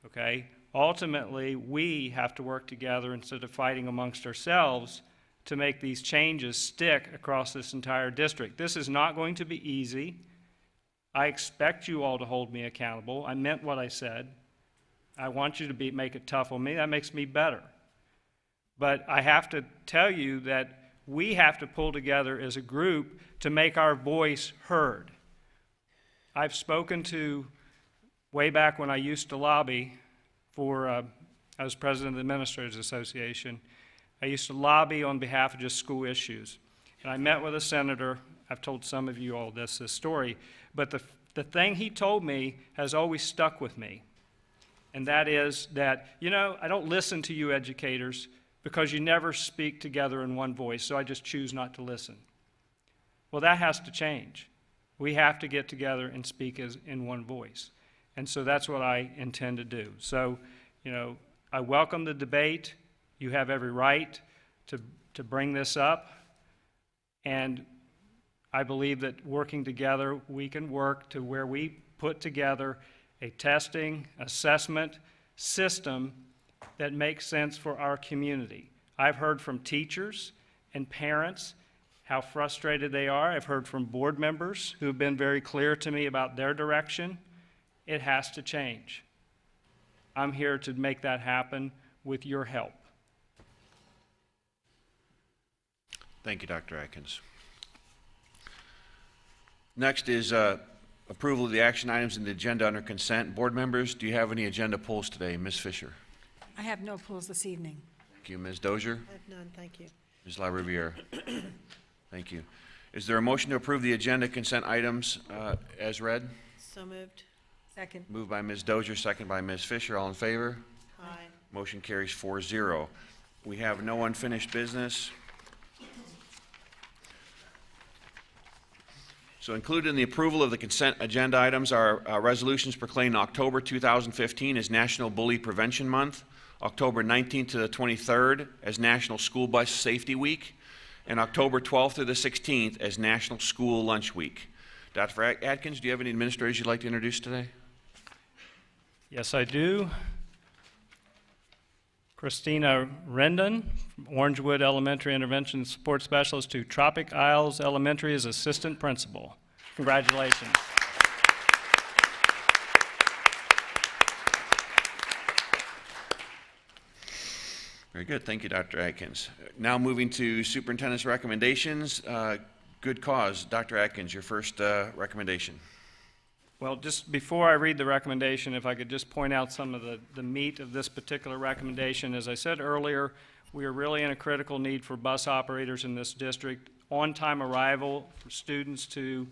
okay? Ultimately, we have to work together instead of fighting amongst ourselves to make these changes stick across this entire district. This is not going to be easy. I expect you all to hold me accountable. I meant what I said. I want you to make it tough on me. That makes me better. But I have to tell you that we have to pull together as a group to make our voice heard. I've spoken to, way back when I used to lobby for, I was president of the Administrators Association, I used to lobby on behalf of just school issues. And I met with a senator. I've told some of you all this story, but the thing he told me has always stuck with me. And that is that, you know, I don't listen to you educators because you never speak together in one voice, so I just choose not to listen. Well, that has to change. We have to get together and speak in one voice. And so that's what I intend to do. So, you know, I welcome the debate. You have every right to bring this up. And I believe that working together, we can work to where we put together a testing, assessment system that makes sense for our community. I've heard from teachers and parents how frustrated they are. I've heard from board members who have been very clear to me about their direction. It has to change. I'm here to make that happen with your help. Thank you, Dr. Atkins. Next is approval of the action items in the agenda under consent. Board members, do you have any agenda pulls today? Ms. Fisher. I have no pulls this evening. Thank you. Ms. Dozier. I have none, thank you. Ms. LaRiviere. Thank you. Is there a motion to approve the agenda consent items as read? So moved. Second. Moved by Ms. Dozier, second by Ms. Fisher. All in favor? Aye. Motion carries 4-0. We have no unfinished business. So included in the approval of the consent agenda items are resolutions proclaiming October 2015 as National Bully Prevention Month, October 19th to the 23rd as National School Bus Safety Week, and October 12th to the 16th as National School Lunch Week. Dr. Atkins, do you have any administrators you'd like to introduce today? Yes, I do. Christina Rendon, from Orangewood Elementary Intervention Support Specialist to Tropic Isles Elementary as Assistant Principal. Congratulations. Very good. Thank you, Dr. Atkins. Now moving to Superintendent's recommendations. Good cause. Dr. Atkins, your first recommendation. Well, just before I read the recommendation, if I could just point out some of the meat of this particular recommendation. As I said earlier, we are really in a critical need for bus operators in this district. on-time arrival for students to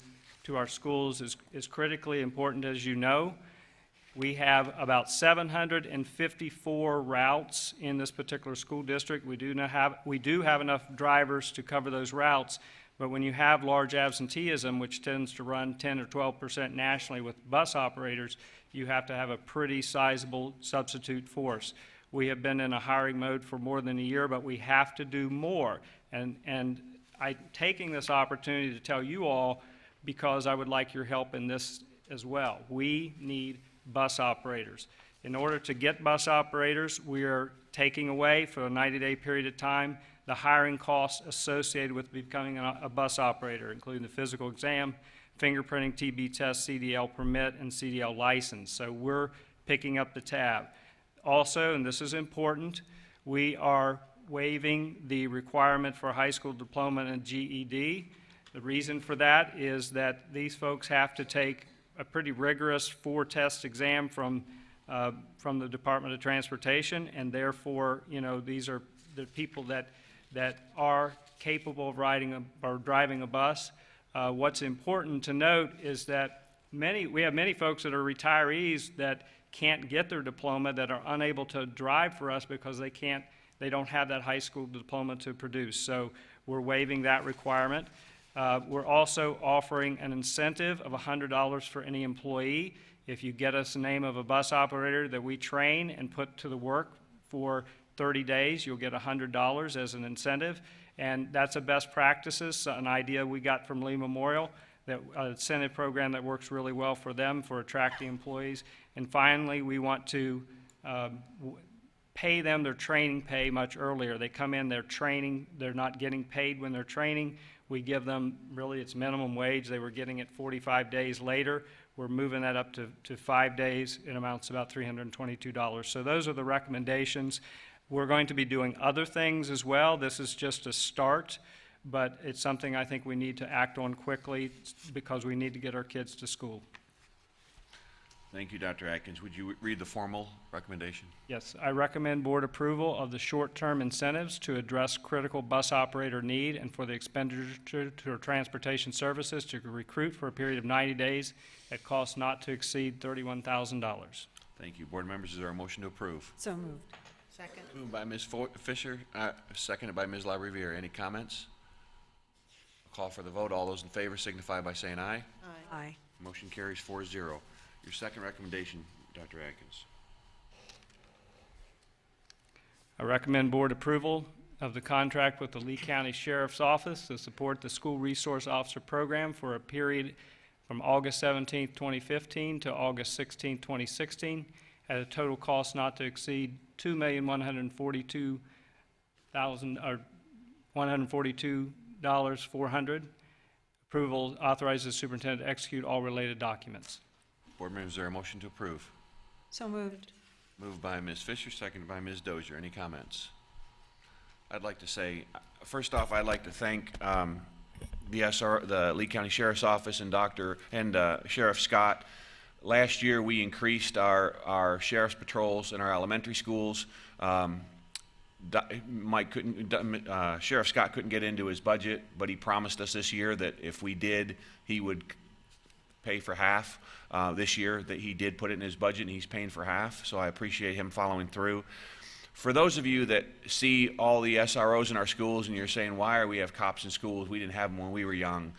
our schools is critically important, as you know. We have about 754 routes in this particular school district. We do have enough drivers to cover those routes, but when you have large absenteeism, which tends to run 10 or 12% nationally with bus operators, you have to have a pretty sizable substitute force. We have been in a hiring mode for more than a year, but we have to do more. And I'm taking this opportunity to tell you all, because I would like your help in this as well. We need bus operators. In order to get bus operators, we are taking away for a 90-day period of time the hiring costs associated with becoming a bus operator, including the physical exam, fingerprinting, TB test, CDL permit, and CDL license. So we're picking up the tab. Also, and this is important, we are waiving the requirement for a high school diploma and GED. The reason for that is that these folks have to take a pretty rigorous 4-test exam from the Department of Transportation, and therefore, you know, these are the people that are capable of riding or driving a bus. What's important to note is that we have many folks that are retirees that can't get their diploma, that are unable to drive for us because they don't have that high school diploma to produce. So we're waiving that requirement. We're also offering an incentive of $100 for any employee. If you get us the name of a bus operator that we train and put to the work for 30 days, you'll get $100 as an incentive. And that's a best practices, an idea we got from Lee Memorial, that an incentive program that works really well for them for attracting employees. And finally, we want to pay them their training pay much earlier. They come in, they're training, they're not getting paid when they're training. We give them, really, it's minimum wage. They were getting it 45 days later. We're moving that up to 5 days. It amounts to about $322. So those are the recommendations. We're going to be doing other things as well. This is just a start, but it's something I think we need to act on quickly because we need to get our kids to school. Thank you, Dr. Atkins. Would you read the formal recommendation? Yes, I recommend board approval of the short-term incentives to address critical bus operator need and for the expenditure to transportation services to recruit for a period of 90 days at cost not to exceed $31,000. Thank you. Board members, is there a motion to approve? So moved. Second. Moved by Ms. Fisher, seconded by Ms. LaRiviere. Any comments? I'll call for the vote. All those in favor signify by saying aye. Aye. Motion carries 4-0. Your second recommendation, Dr. Atkins. I recommend board approval of the contract with the Lee County Sheriff's Office to support the School Resource Officer Program for a period from August 17, 2015 to August 16, 2016, at a total cost not to exceed $2,142,400. Approval authorizes the superintendent to execute all related documents. Board members, is there a motion to approve? So moved. Moved by Ms. Fisher, seconded by Ms. Dozier. Any comments? I'd like to say, first off, I'd like to thank the Lee County Sheriff's Office and Sheriff Scott. Last year, we increased our sheriff's patrols in our elementary schools. Sheriff Scott couldn't get into his budget, but he promised us this year that if we did, he would pay for half. This year that he did put it in his budget, and he's paying for half, so I appreciate him following through. For those of you that see all the SROs in our schools and you're saying, why are we have cops in schools? We didn't have them when we were young.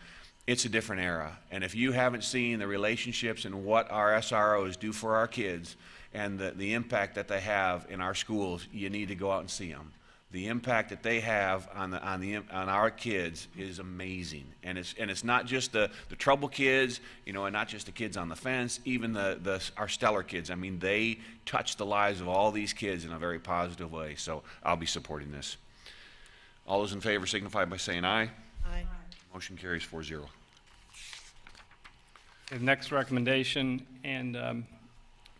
It's a different era, and if you haven't seen the relationships and what our SROs do for our kids and the impact that they have in our schools, you need to go out and see them. The impact that they have on our kids is amazing, and it's not just the trouble kids, you know, and not just the kids on the fence. Even our stellar kids. I mean, they touch the lives of all these kids in a very positive way. So I'll be supporting this. All those in favor signify by saying aye. Aye. Motion carries 4-0. The next recommendation, and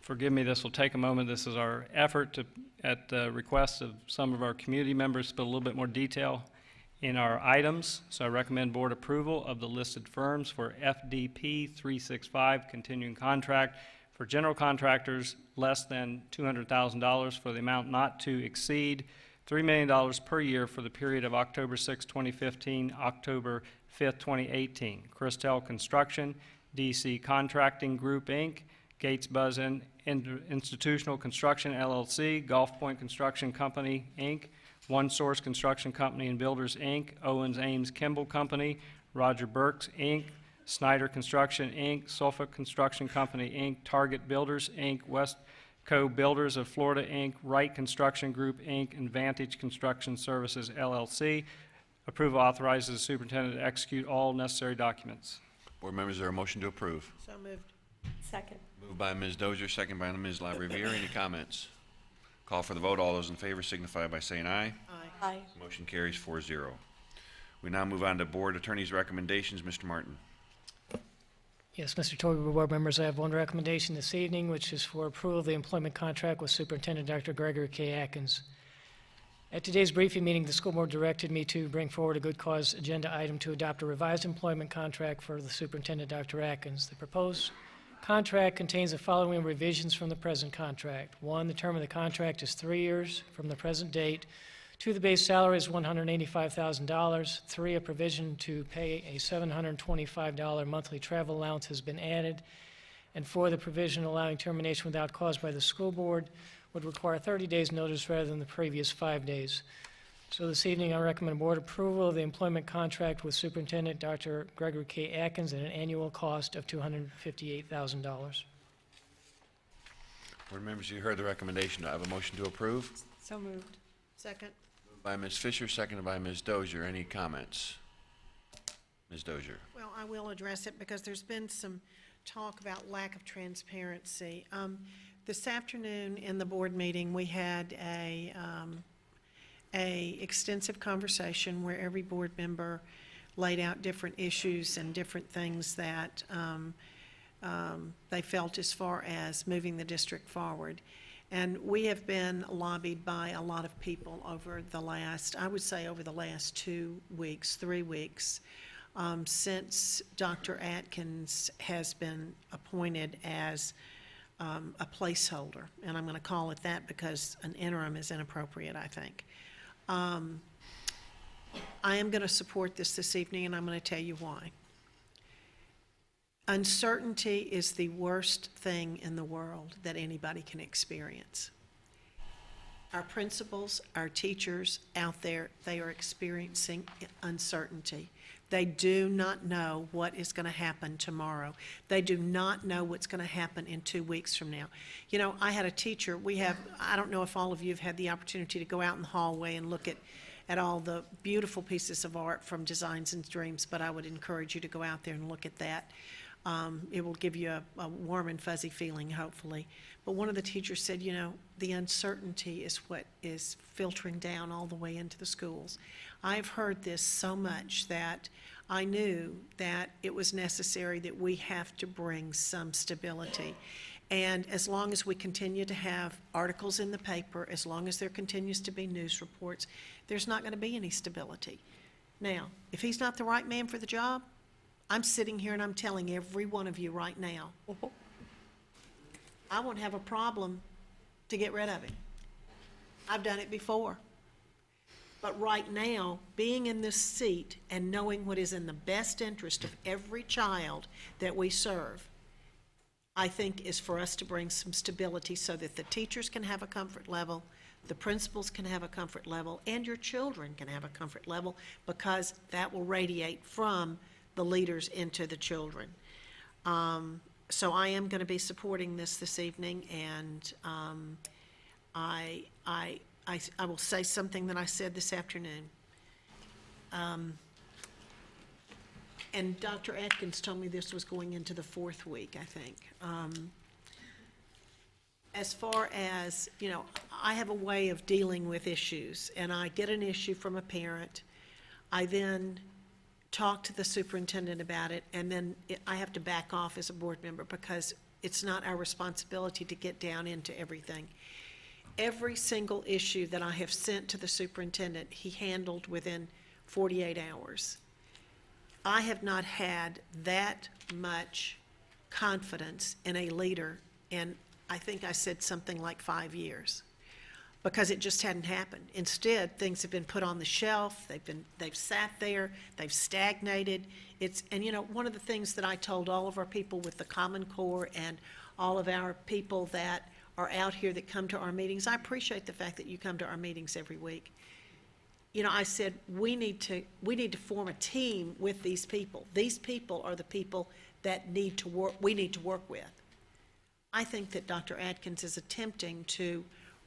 forgive me, this will take a moment. This is our effort to, at the request of some of our community members, to put a little bit more detail in our items. So I recommend board approval of the listed firms for FDP 365 continuing contract for general contractors less than $200,000 for the amount not to exceed $3 million per year for the period of October 6, 2015, October 5, 2018. Christel Construction, DC Contracting Group, Inc., Gates Buzz Institutional Construction, LLC, Gulf Point Construction Company, Inc., One Source Construction Company and Builders, Inc., Owens Ames Kimball Company, Roger Burks, Inc., Snyder Construction, Inc., Suffolk Construction Company, Inc., Target Builders, Inc., Westco Builders of Florida, Inc., Wright Construction Group, Inc., and Vantage Construction Services, LLC. Approval authorizes the superintendent to execute all necessary documents. Board members, is there a motion to approve? So moved. Second. Moved by Ms. Dozier, second by Ms. LaRiviere. Any comments? Call for the vote. All those in favor signify by saying aye. Aye. Motion carries 4-0. We now move on to board attorney's recommendations. Mr. Martin. Yes, Mr. Toiber, board members, I have one recommendation this evening, which is for approval of the employment contract with Superintendent Dr. Gregory K. Atkins. At today's briefing meeting, the school board directed me to bring forward a good cause agenda item to adopt a revised employment contract for the Superintendent Dr. Atkins. The proposed contract contains the following revisions from the present contract. 1, the term of the contract is 3 years from the present date. 2, the base salary is $185,000. 3, a provision to pay a $725 monthly travel allowance has been added. And 4, the provision allowing termination without cause by the school board would require 30 days' notice rather than the previous 5 days. So this evening, I recommend board approval of the employment contract with Superintendent Dr. Gregory K. Atkins at an annual cost of $258,000. Board members, you heard the recommendation. Do I have a motion to approve? So moved. Second. Moved by Ms. Fisher, seconded by Ms. Dozier. Any comments? Ms. Dozier. Well, I will address it because there's been some talk about lack of transparency. This afternoon in the board meeting, we had a extensive conversation where every board member laid out different issues and different things that they felt as far as moving the district forward. And we have been lobbied by a lot of people over the last, I would say over the last 2 weeks, 3 weeks, since Dr. Atkins has been appointed as a placeholder. And I'm going to call it that because an interim is inappropriate, I think. I am going to support this evening, and I'm going to tell you why. Uncertainty is the worst thing in the world that anybody can experience. Our principals, our teachers out there, they are experiencing uncertainty. They do not know what is going to happen tomorrow. They do not know what's going to happen in 2 weeks from now. You know, I had a teacher, I don't know if all of you have had the opportunity to go out in the hallway and look at all the beautiful pieces of art from Designs and Dreams, but I would encourage you to go out there and look at that. It will give you a warm and fuzzy feeling, hopefully. But one of the teachers said, you know, the uncertainty is what is filtering down all the way into the schools. I've heard this so much that I knew that it was necessary that we have to bring some stability. And as long as we continue to have articles in the paper, as long as there continues to be news reports, there's not going to be any stability. Now, if he's not the right man for the job, I'm sitting here and I'm telling every one of you right now, I won't have a problem to get rid of him. I've done it before. But right now, being in this seat and knowing what is in the best interest of every child that we serve, I think is for us to bring some stability so that the teachers can have a comfort level, the principals can have a comfort level, and your children can have a comfort level, because that will radiate from the leaders into the children. So I am going to be supporting this evening, and I will say something that I said this afternoon. And Dr. Atkins told me this was going into the 4th week, I think. As far as, you know, I have a way of dealing with issues, and I get an issue from a parent. I then talk to the superintendent about it, and then I have to back off as a board member because it's not our responsibility to get down into everything. Every single issue that I have sent to the superintendent, he handled within 48 hours. I have not had that much confidence in a leader in, I think I said something like 5 years. because it just hadn't happened. Instead, things have been put on the shelf, they've sat there, they've stagnated. And you know, one of the things that I told all of our people with the Common Core and all of our people that are out here that come to our meetings, I appreciate the fact that you come to our meetings every week. You know, I said, we need to form a team with these people. These people are the people that we need to work with. I think that Dr. Atkins is attempting to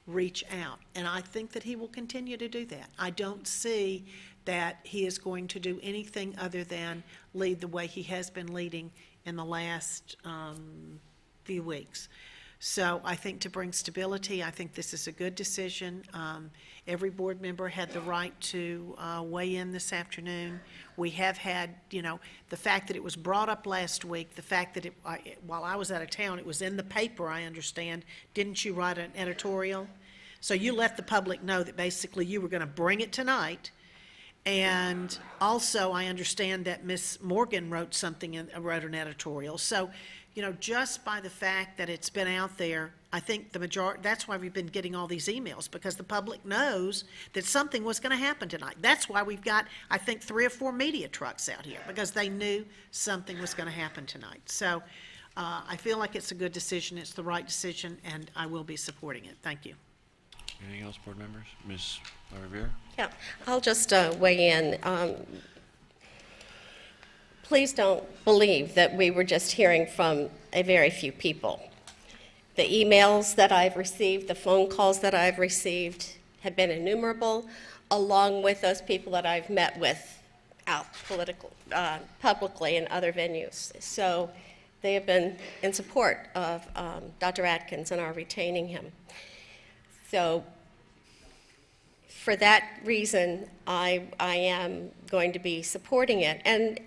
reach out, and I think that he will continue to do that. I don't see that he is going to do anything other than lead the way he has been leading in the last few weeks. So I think to bring stability, I think this is a good decision. Every board member had the right to weigh in this afternoon. We have had, you know, the fact that it was brought up last week, the fact that while I was out of town, it was in the paper, I understand. Didn't you write an editorial? So you let the public know that basically you were going to bring it tonight. And also, I understand that Ms. Morgan wrote wrote an editorial. So, you know, just by the fact that it's been out there, I think the majority, that's why we've been getting all these emails, because the public knows that something was going to happen tonight. That's why we've got, I think, 3 or 4 media trucks out here, because they knew something was going to happen tonight. So I feel like it's a good decision, it's the right decision, and I will be supporting it. Thank you. Anything else, board members? Ms. Rivera? Yeah, I'll just weigh in. Please don't believe that we were just hearing from a very few people. The emails that I've received, the phone calls that I've received have been innumerable, along with those people that I've met with out publicly in other venues. So they have been in support of Dr. Atkins and are retaining him. So for that reason, I am going to be supporting it. And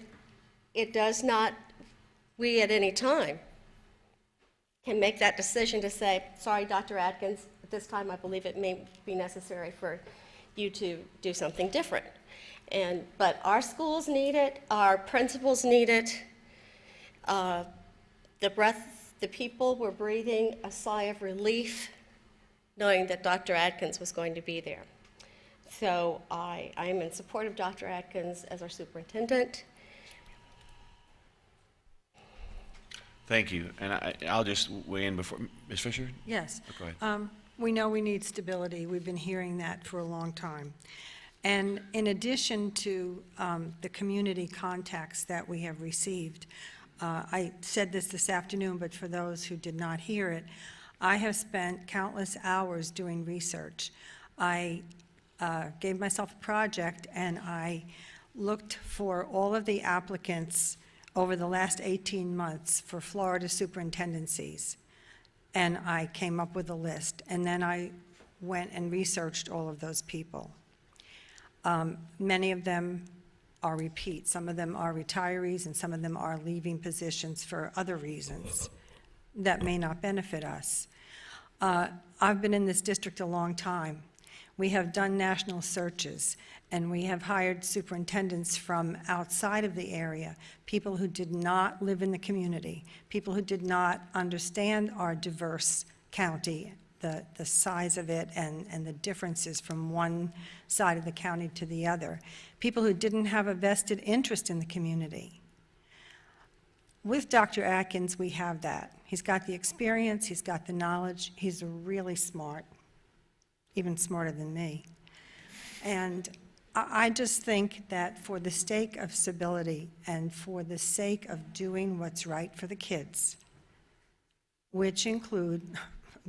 it does not, we at any time can make that decision to say, sorry, Dr. Atkins, at this time I believe it may be necessary for you to do something different. But our schools need it, our principals need it. The people were breathing a sigh of relief knowing that Dr. Atkins was going to be there. So I am in support of Dr. Atkins as our superintendent. Thank you. And I'll just weigh in before, Ms. Fisher? Yes. Go ahead. We know we need stability. We've been hearing that for a long time. And in addition to the community contacts that we have received, I said this afternoon, but for those who did not hear it, I have spent countless hours doing research. I gave myself a project and I looked for all of the applicants over the last 18 months for Florida superintendencies. And I came up with a list. And then I went and researched all of those people. Many of them are repeat. Some of them are retirees and some of them are leaving positions for other reasons that may not benefit us. I've been in this district a long time. We have done national searches, and we have hired superintendents from outside of the area, people who did not live in the community, people who did not understand our diverse county, the size of it and the differences from one side of the county to the other, people who didn't have a vested interest in the community. With Dr. Atkins, we have that. He's got the experience, he's got the knowledge, he's really smart, even smarter than me. And I just think that for the sake of stability and for the sake of doing what's right for the kids, which include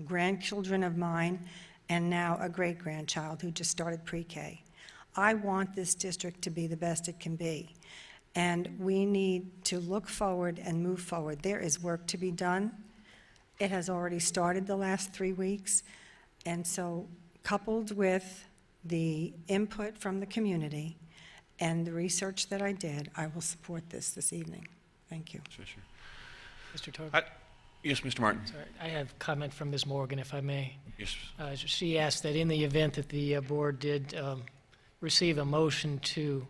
grandchildren of mine and now a great-grandchild who just started pre-K, I want this district to be the best it can be. And we need to look forward and move forward. There is work to be done. It has already started the last 3 weeks. And so coupled with the input from the community and the research that I did, I will support this evening. Thank you. Fisher. Mr. Torber? Yes, Mr. Martin. Sorry, I have a comment from Ms. Morgan, if I may. Yes. She asked that in the event that the board did receive a motion to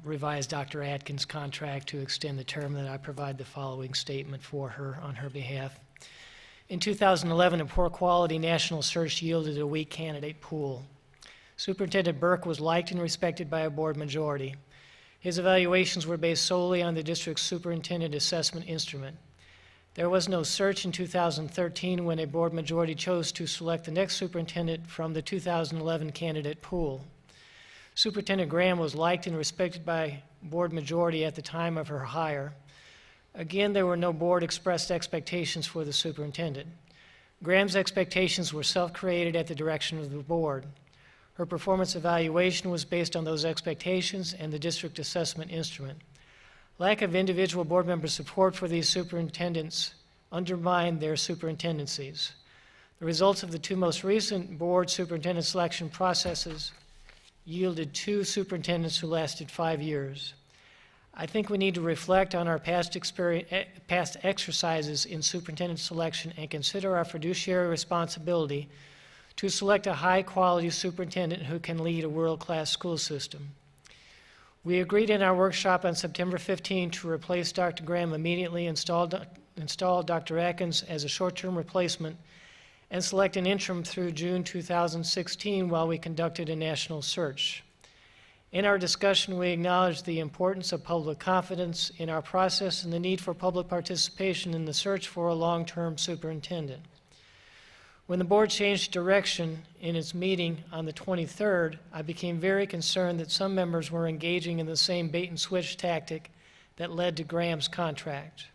revise Dr. Atkins' contract to extend the term, that I provide the following statement for her on her behalf. In 2011, a poor quality national search yielded a weak candidate pool. Superintendent Burke was liked and respected by a board majority. His evaluations were based solely on the district's superintendent assessment instrument. There was no search in 2013 when a board majority chose to select the next superintendent from the 2011 candidate pool. Superintendent Graham was liked and respected by board majority at the time of her hire. Again, there were no board expressed expectations for the superintendent. Graham's expectations were self-created at the direction of the board. Her performance evaluation was based on those expectations and the district assessment instrument. Lack of individual board member support for these superintendents undermined their superintendencies. The results of the two most recent board superintendent selection processes yielded 2 superintendents who lasted 5 years. I think we need to reflect on our past exercises in superintendent selection and consider our fiduciary responsibility to select a high-quality superintendent who can lead a world-class school system. We agreed in our workshop on September 15 to replace Dr. Graham immediately, install Dr. Atkins as a short-term replacement, and select an interim through June 2016 while we conducted a national search. In our discussion, we acknowledged the importance of public confidence in our process and the need for public participation in the search for a long-term superintendent. When the board changed direction in its meeting on the 23rd, I became very concerned that some members were engaging in the same bait-and-switch tactic that led to Graham's contract.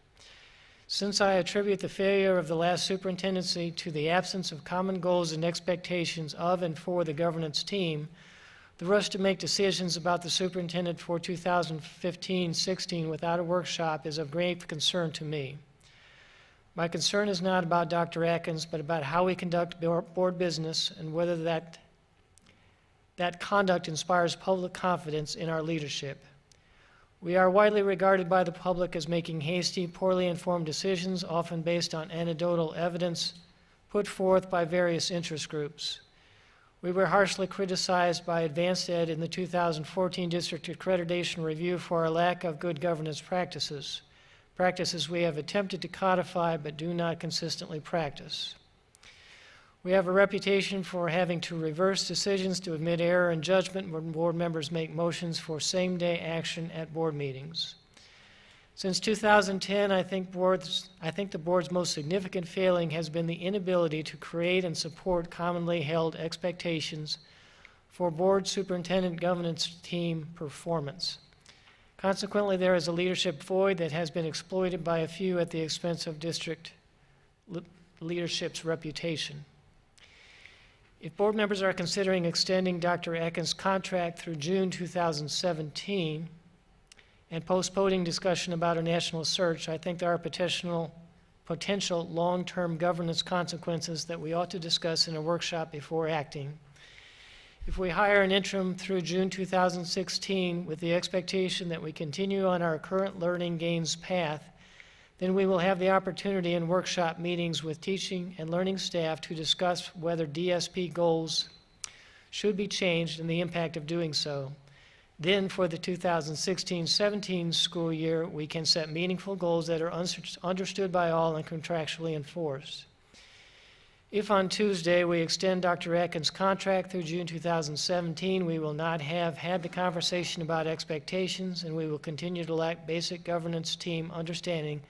Since I attribute the failure of the last superintendency to the absence of common goals and expectations of and for the governance team, the rush to make decisions about the superintendent for 2015-16 without a workshop is of great concern to me. My concern is not about Dr. Atkins, but about how we conduct board business and whether that conduct inspires public confidence in our leadership. We are widely regarded by the public as making hasty, poorly informed decisions, often based on anecdotal evidence put forth by various interest groups. We were harshly criticized by Advanced Ed in the 2014 District Accreditation Review for our lack of good governance practices we have attempted to codify but do not consistently practice. We have a reputation for having to reverse decisions to admit error and judgment when board members make motions for same-day action at board meetings. Since 2010, I think the board's most significant failing has been the inability to create and support commonly held expectations for board superintendent governance team performance. Consequently, there is a leadership void that has been exploited by a few at the expense of district leadership's reputation. If board members are considering extending Dr. Atkins' contract through June 2017 and postponing discussion about a national search, I think there are potential long-term governance consequences that we ought to discuss in a workshop before acting. If we hire an interim through June 2016 with the expectation that we continue on our current learning gains path, then we will have the opportunity in workshop meetings with teaching and learning staff to discuss whether DSP goals should be changed and the impact of doing so. Then for the 2016-17 school year, we can set meaningful goals that are understood by all and contractually enforced. If on Tuesday we extend Dr. Atkins' contract through June 2017, we will not have had the conversation about expectations, and we will continue to lack basic governance team understanding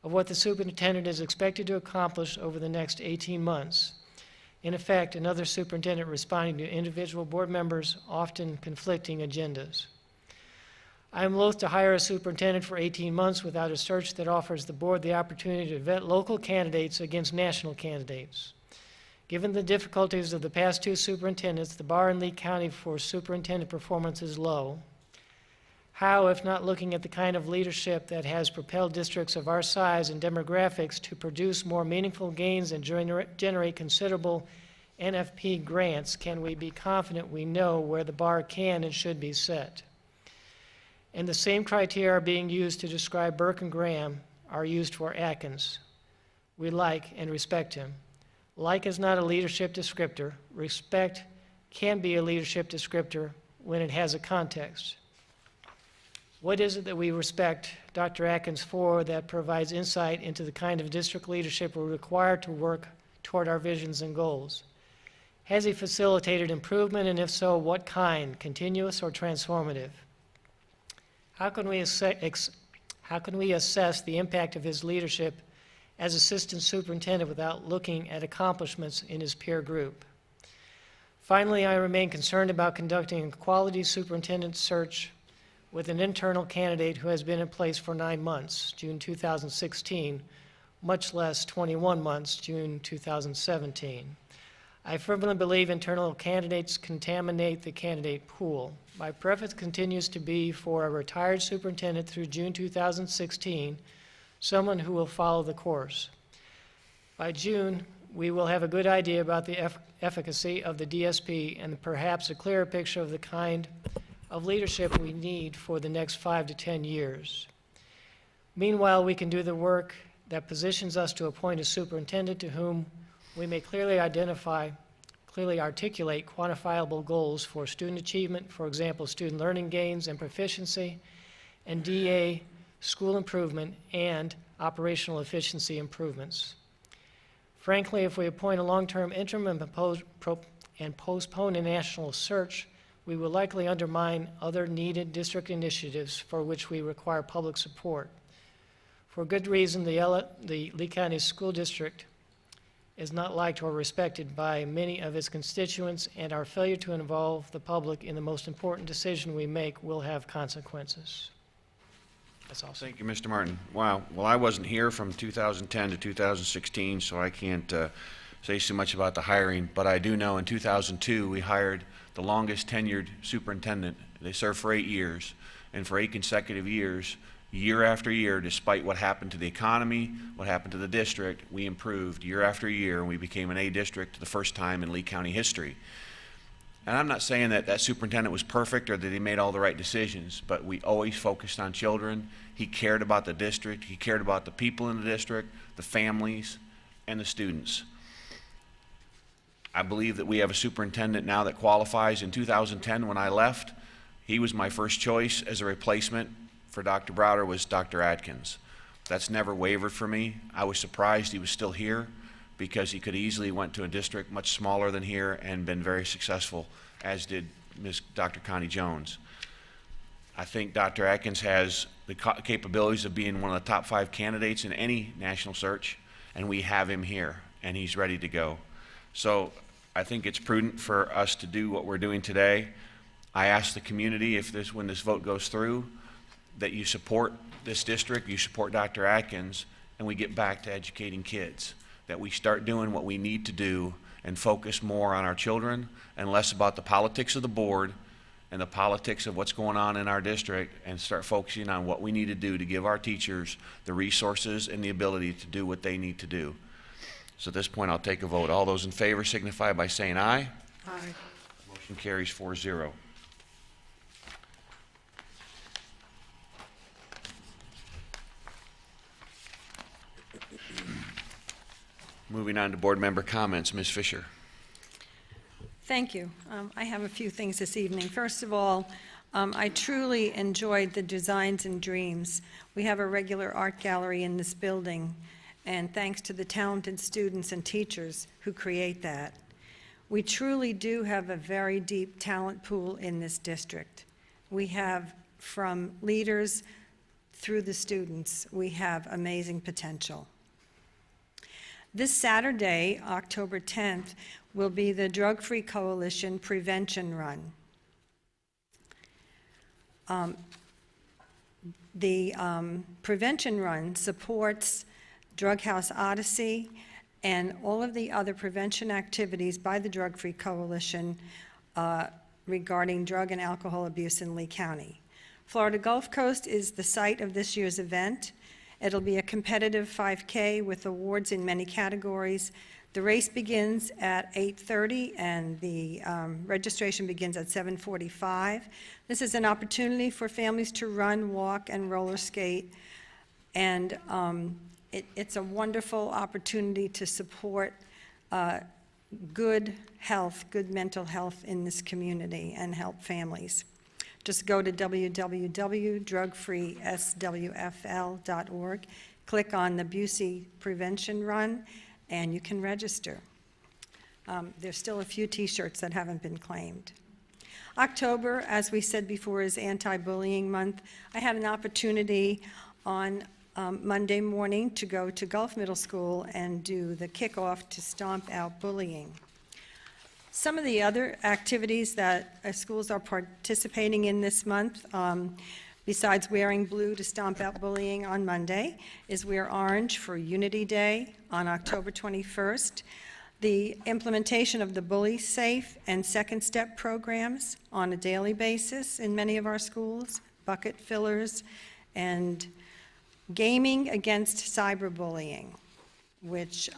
of what the superintendent is expected to accomplish over the next 18 months. In effect, another superintendent responding to individual board members' often conflicting agendas. I am loath to hire a superintendent for 18 months without a search that offers the board the opportunity to vet local candidates against national candidates. Given the difficulties of the past 2 superintendents, the bar in Lee County for superintendent performance is low. How, if not looking at the kind of leadership that has propelled districts of our size and demographics to produce more meaningful gains and generate considerable NFP grants, can we be confident we know where the bar can and should be set? And the same criteria are being used to describe Burke and Graham are used for Atkins. We like and respect him. Like is not a leadership descriptor. Respect can be a leadership descriptor when it has a context. What is it that we respect Dr. Atkins for that provides insight into the kind of district leadership we require to work toward our visions and goals? Has he facilitated improvement, and if so, what kind, continuous or transformative? How can we assess the impact of his leadership as assistant superintendent without looking at accomplishments in his peer group? Finally, I remain concerned about conducting a quality superintendent search with an internal candidate who has been in place for 9 months, June 2016, much less 21 months, June 2017. I firmly believe internal candidates contaminate the candidate pool. My preference continues to be for a retired superintendent through June 2016, someone who will follow the course. By June, we will have a good idea about the efficacy of the DSP and perhaps a clearer picture of the kind of leadership we need for the next 5 to 10 years. Meanwhile, we can do the work that positions us to appoint a superintendent to whom we may clearly articulate quantifiable goals for student achievement, for example, student learning gains and proficiency, and DA school improvement and operational efficiency improvements. Frankly, if we appoint a long-term interim and postpone a national search, we will likely undermine other needed district initiatives for which we require public support. For good reason, the Lee County School District is not liked or respected by many of its constituents, and our failure to involve the public in the most important decision we make will have consequences. That's all. Thank you, Mr. Martin. Wow. Well, I wasn't here from 2010 to 2016, so I can't say so much about the hiring, but I do know in 2002 we hired the longest tenured superintendent. They served for 8 years, and for 8 consecutive years, year after year, despite what happened to the economy, what happened to the district, we improved year after year, and we became an A district for the first time in Lee County history. And I'm not saying that that superintendent was perfect or that he made all the right decisions, but we always focused on children. He cared about the district. He cared about the people in the district, the families, and the students. I believe that we have a superintendent now that qualifies. In 2010, when I left, he was my first choice as a replacement for Dr. Browder was Dr. Atkins. That's never wavered for me. I was surprised he was still here because he could easily went to a district much smaller than here and been very successful, as did Dr. Connie Jones. I think Dr. Atkins has the capabilities of being one of the top 5 candidates in any national search, and we have him here, and he's ready to go. So I think it's prudent for us to do what we're doing today. I ask the community, when this vote goes through, that you support this district, you support Dr. Atkins, and we get back to educating kids, that we start doing what we need to do and focus more on our children and less about the politics of the board and the politics of what's going on in our district, and start focusing on what we need to do to give our teachers the resources and the ability to do what they need to do. So at this point, I'll take a vote. All those in favor signify by saying aye. Aye. Motion carries 4-0. Moving on to board member comments, Ms. Fisher. Thank you. I have a few things this evening. First of all, I truly enjoyed the Designs and Dreams. We have a regular art gallery in this building, and thanks to the talented students and teachers who create that. We truly do have a very deep talent pool in this district. We have, from leaders through the students, we have amazing potential. This Saturday, October 10th, will be the Drug Free Coalition Prevention Run. The Prevention Run supports Drug House Odyssey and all of the other prevention activities by the Drug Free Coalition regarding drug and alcohol abuse in Lee County. Florida Gulf Coast is the site of this year's event. It'll be a competitive 5K with awards in many categories. The race begins at 8:30 and the registration begins at 7:45. This is an opportunity for families to run, walk, and roller skate, and it's a wonderful opportunity to support good health, good mental health in this community and help families. Just go to www.drugfreeswfl.org, click on the Busey Prevention Run, and you can register. There's still a few T-shirts that haven't been claimed. October, as we said before, is Anti-Bullying Month. I had an opportunity on Monday morning to go to Gulf Middle School and do the kickoff to Stomp Out Bullying. Some of the other activities that schools are participating in this month, besides wearing blue to stomp out bullying on Monday, is wear orange for Unity Day on October 21st. The implementation of the Bully Safe and Second Step programs on a daily basis in many of our schools, bucket fillers, and gaming against cyberbullying, which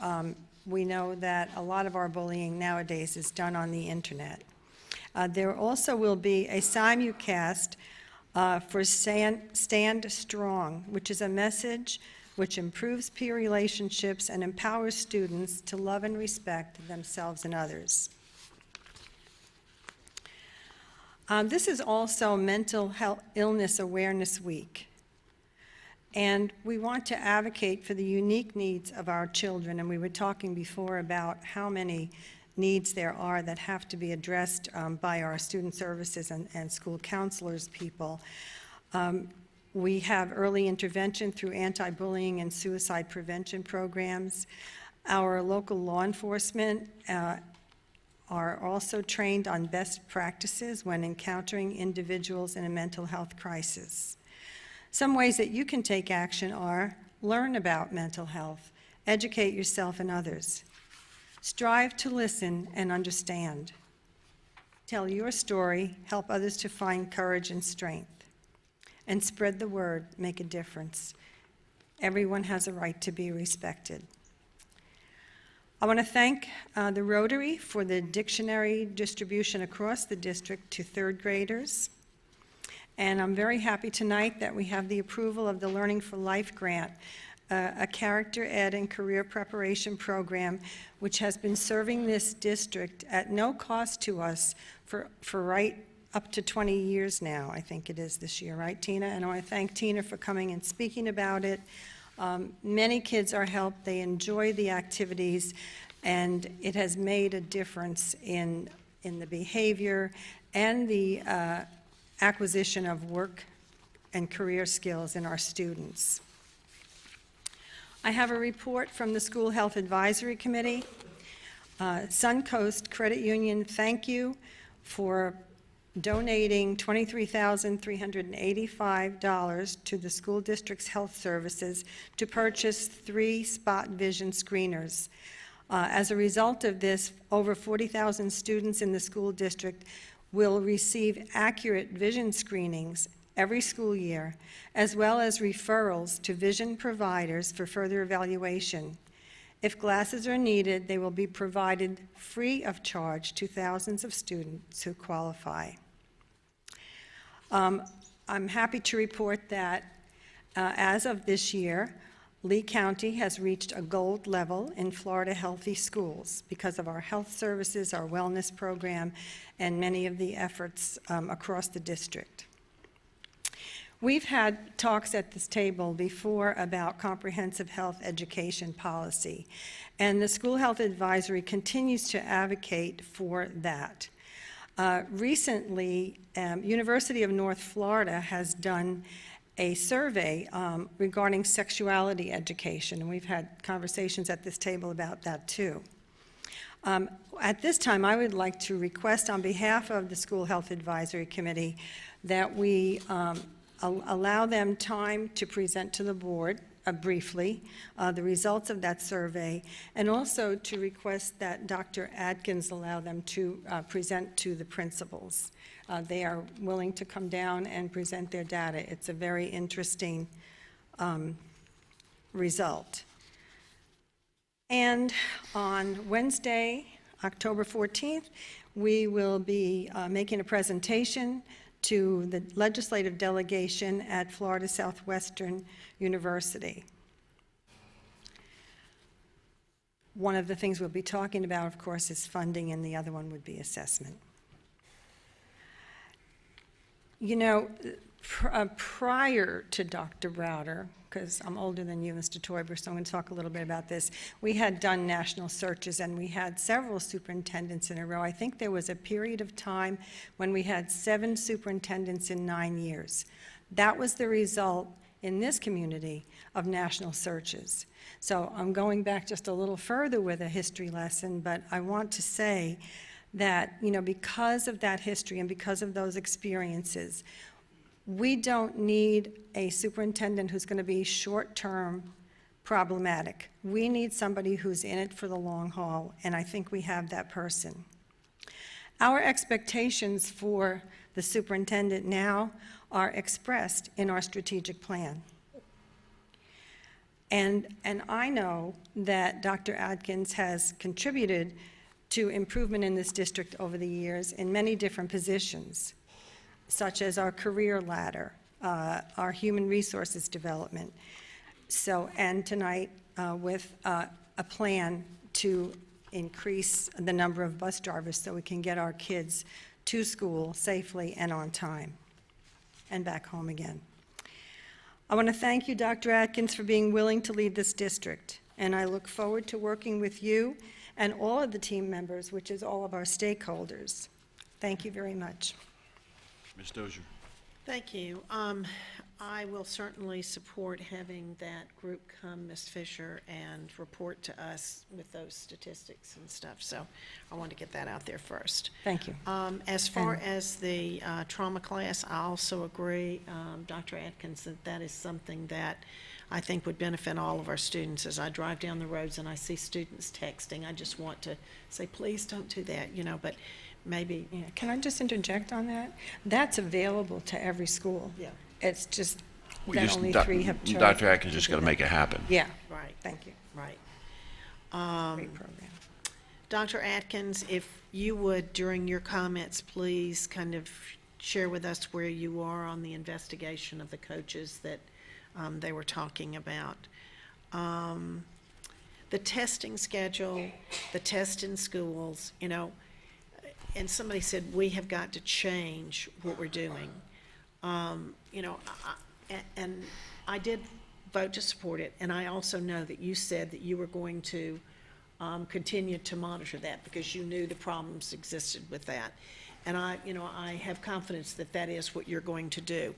we know that a lot of our bullying nowadays is done on the internet. There also will be a simulcast for Stand Strong, which is a message which improves peer relationships and empowers students to love and respect themselves and others. This is also Mental Health Illness Awareness Week. And we want to advocate for the unique needs of our children. And we were talking before about how many needs there are that have to be addressed by our student services and school counselors people. We have early intervention through anti-bullying and suicide prevention programs. Our local law enforcement are also trained on best practices when encountering individuals in a mental health crisis. Some ways that you can take action are learn about mental health, educate yourself and others, strive to listen and understand, tell your story, help others to find courage and strength, and spread the word, make a difference. Everyone has a right to be respected. I want to thank the Rotary for the dictionary distribution across the district to third graders. And I'm very happy tonight that we have the approval of the Learning for Life grant, a character ed and career preparation program which has been serving this district at no cost to us for right up to 20 years now, I think it is this year, right, Tina? And I want to thank Tina for coming and speaking about it. Many kids are helped, they enjoy the activities, and it has made a difference in the behavior and the acquisition of work and career skills in our students. I have a report from the School Health Advisory Committee. Suncoast Credit Union, thank you for donating $23,385 to the school district's health services to purchase 3 spot vision screeners. As a result of this, over 40,000 students in the school district will receive accurate vision screenings every school year, as well as referrals to vision providers for further evaluation. If glasses are needed, they will be provided free of charge to thousands of students who qualify. I'm happy to report that as of this year, Lee County has reached a gold level in Florida Healthy Schools because of our health services, our wellness program, and many of the efforts across the district. We've had talks at this table before about comprehensive health education policy, and the School Health Advisory continues to advocate for that. Recently, University of North Florida has done a survey regarding sexuality education, and we've had conversations at this table about that too. At this time, I would like to request on behalf of the School Health Advisory Committee that we allow them time to present to the board briefly the results of that survey, and also to request that Dr. Adkins allow them to present to the principals. They are willing to come down and present their data. It's a very interesting result. And on Wednesday, October 14th, we will be making a presentation to the legislative delegation at Florida Southwestern University. One of the things we'll be talking about, of course, is funding, and the other one would be assessment. You know, prior to Dr. Browder, because I'm older than you, Mr. Toiber, so I'm going to talk a little bit about this. We had done national searches, and we had several superintendents in a row. I think there was a period of time when we had 7 superintendents in 9 years. That was the result in this community of national searches. So I'm going back just a little further with a history lesson, but I want to say that, you know, because of that history and because of those experiences, we don't need a superintendent who's going to be short-term problematic. We need somebody who's in it for the long haul, and I think we have that person. Our expectations for the superintendent now are expressed in our strategic plan. And I know that Dr. Adkins has contributed to improvement in this district over the years in many different positions, such as our career ladder, our human resources development. So, and tonight with a plan to increase the number of bus drivers so we can get our kids to school safely and on time and back home again. I want to thank you, Dr. Atkins, for being willing to lead this district, and I look forward to working with you and all of the team members, which is all of our stakeholders. Thank you very much. Ms. Dozier. Thank you. I will certainly support having that group come, Ms. Fisher, and report to us with those statistics and stuff. So I want to get that out there first. Thank you. As far as the trauma class, I also agree, Dr. Atkins, that that is something that I think would benefit all of our students. As I drive down the roads and I see students texting, I just want to say, please don't do that, you know, but maybe, you know. Can I just interject on that? That's available to every school. Yeah. It's just We that just- only Doc- 3 have chosen. Dr. Atkins just got to make it happen. Yeah, Right, thank you. right. Great program. Dr. Atkins, if you would, during your comments, please kind of share with us where you are on the investigation of the coaches that they were talking about. The testing schedule, the test in schools, you know, and somebody said, we have got to change what we're doing. You know, and I did vote to support it, and I also know that you said that you were going to continue to monitor that because you knew the problems existed with that. And I have confidence that that is what you're going to do.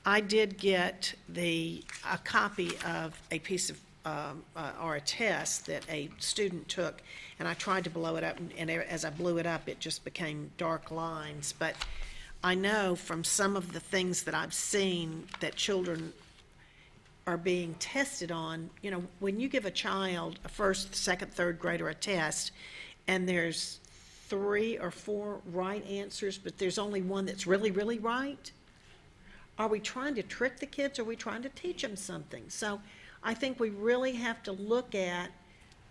I did get a copy of a piece of, or a test that a student took, and I tried to blow it up, and as I blew it up, it just became dark lines. But I know from some of the things that I've seen that children are being tested on, you know, when you give a child, a first, second, third grader, a test, and there's 3 or 4 right answers, but there's only one that's really, really right, are we trying to trick the kids, or are we trying to teach them something? So I think we really have to look at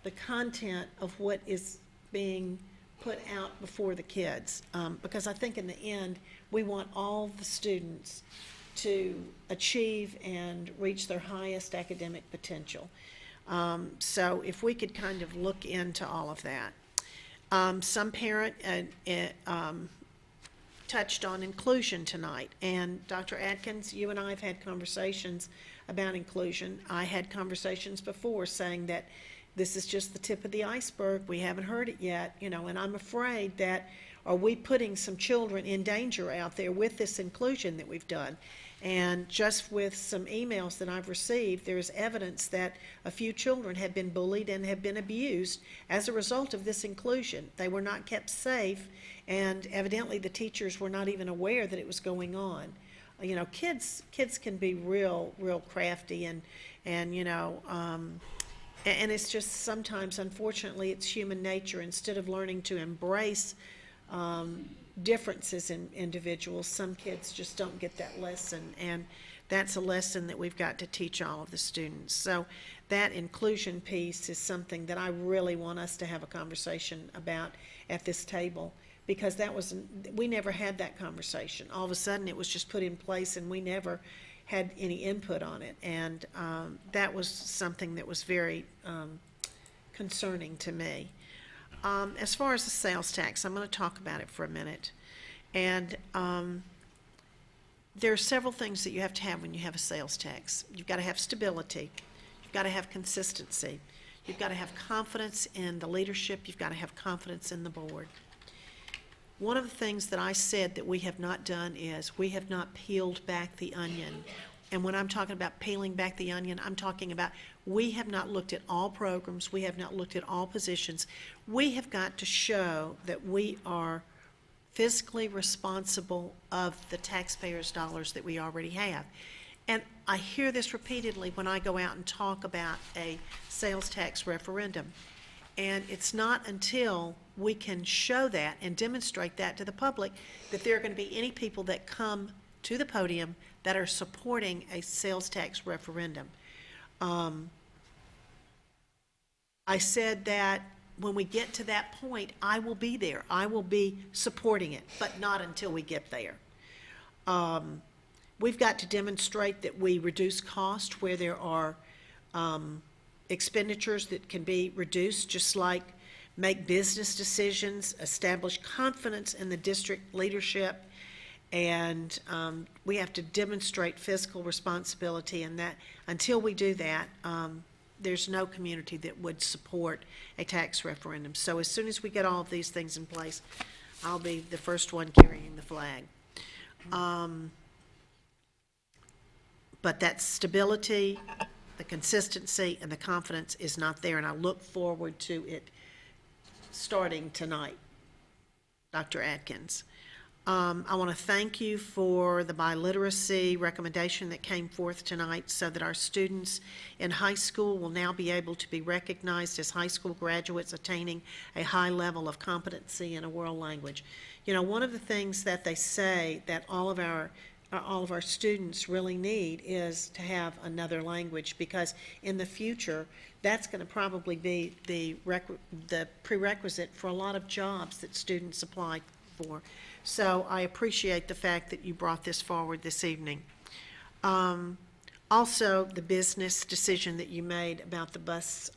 the content of what is being put out before the kids, because I think in the end, we want all the students to achieve and reach their highest academic potential. So if we could kind of look into all of that. Some parent touched on inclusion tonight, and Dr. Atkins, you and I have had conversations about inclusion. I had conversations before saying that this is just the tip of the iceberg. We haven't heard it yet, you know, and I'm afraid that are we putting some children in danger out there with this inclusion that we've done? And just with some emails that I've received, there's evidence that a few children have been bullied and have been abused as a result of this inclusion. They were not kept safe, and evidently the teachers were not even aware that it was going on. You know, kids can be real crafty, and you know, and it's just sometimes, unfortunately, it's human nature. Instead of learning to embrace differences in individuals, some kids just don't get that lesson, and that's a lesson that we've got to teach all of the students. So that inclusion piece is something that I really want us to have a conversation about at this table, because we never had that conversation. All of a sudden it was just put in place and we never had any input on it, and that was something that was very concerning to me. As far as the sales tax, I'm going to talk about it for a minute. And there are several things that you have to have when you have a sales tax. You've got to have stability. You've got to have consistency. You've got to have confidence in the leadership. You've got to have confidence in the board. One of the things that I said that we have not done is we have not peeled back the onion. And when I'm talking about peeling back the onion, I'm talking about we have not looked at all programs. We have not looked at all positions. We have got to show that we are fiscally responsible of the taxpayers' dollars that we already have. And I hear this repeatedly when I go out and talk about a sales tax referendum. And it's not until we can show that and demonstrate that to the public that there are going to be any people that come to the podium that are supporting a sales tax referendum. I said that when we get to that point, I will be there. I will be supporting it, but not until we get there. We've got to demonstrate that we reduce cost where there are expenditures that can be reduced, just like make business decisions, establish confidence in the district leadership, and we have to demonstrate fiscal responsibility, and that until we do that, there's no community that would support a tax referendum. So as soon as we get all of these things in place, I'll be the first one carrying the flag. But that stability, the consistency, and the confidence is not there, and I look forward to it starting tonight, Dr. Atkins. I want to thank you for the biliteracy recommendation that came forth tonight so that our students in high school will now be able to be recognized as high school graduates attaining a high level of competency in a world language. You know, one of the things that they say that all of our students really need is to have another language, because in the future, that's going to probably be the prerequisite for a lot of jobs that students apply for. So I appreciate the fact that you brought this forward this evening. Also, the business decision that you made about the bus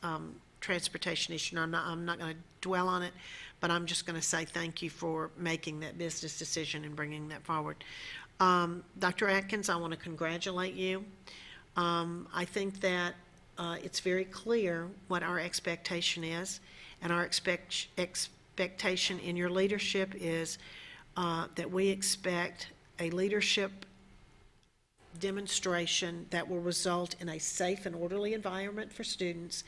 transportation issue, I'm not going to dwell on it, but I'm just going to say thank you for making that business decision and bringing that forward. Dr. Atkins, I want to congratulate you. I think that it's very clear what our expectation is, and our expectation in your leadership is that we expect a leadership demonstration that will result in a safe and orderly environment for students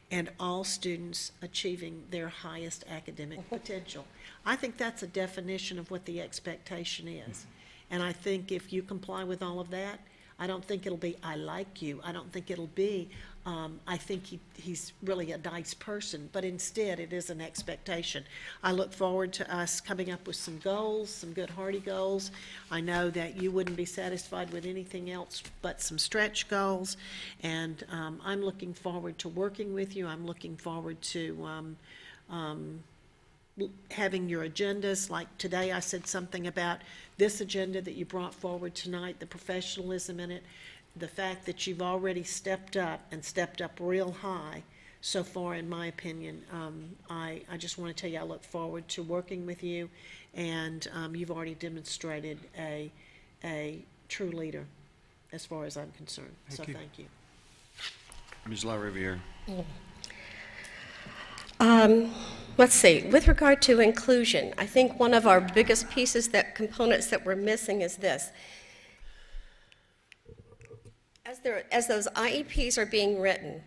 and all students achieving their highest academic potential. I think that's a definition of what the expectation is. And I think if you comply with all of that, I don't think it'll be, I like you. I don't think it'll be, I think he's really a nice person, but instead it is an expectation. I look forward to us coming up with some goals, some good hearty goals. I know that you wouldn't be satisfied with anything else but some stretch goals, and I'm looking forward to working with you. I'm looking forward to having your agendas. Like today I said something about this agenda that you brought forward tonight, the professionalism in it, the fact that you've already stepped up and stepped up real high so far, in my opinion. I just want to tell you I look forward to working with you, and you've already demonstrated a true leader as far as I'm concerned. Thank you. Ms. LaRiviere. Let's see, with regard to inclusion, I think one of our biggest components that we're missing is this. As those IEPs are being written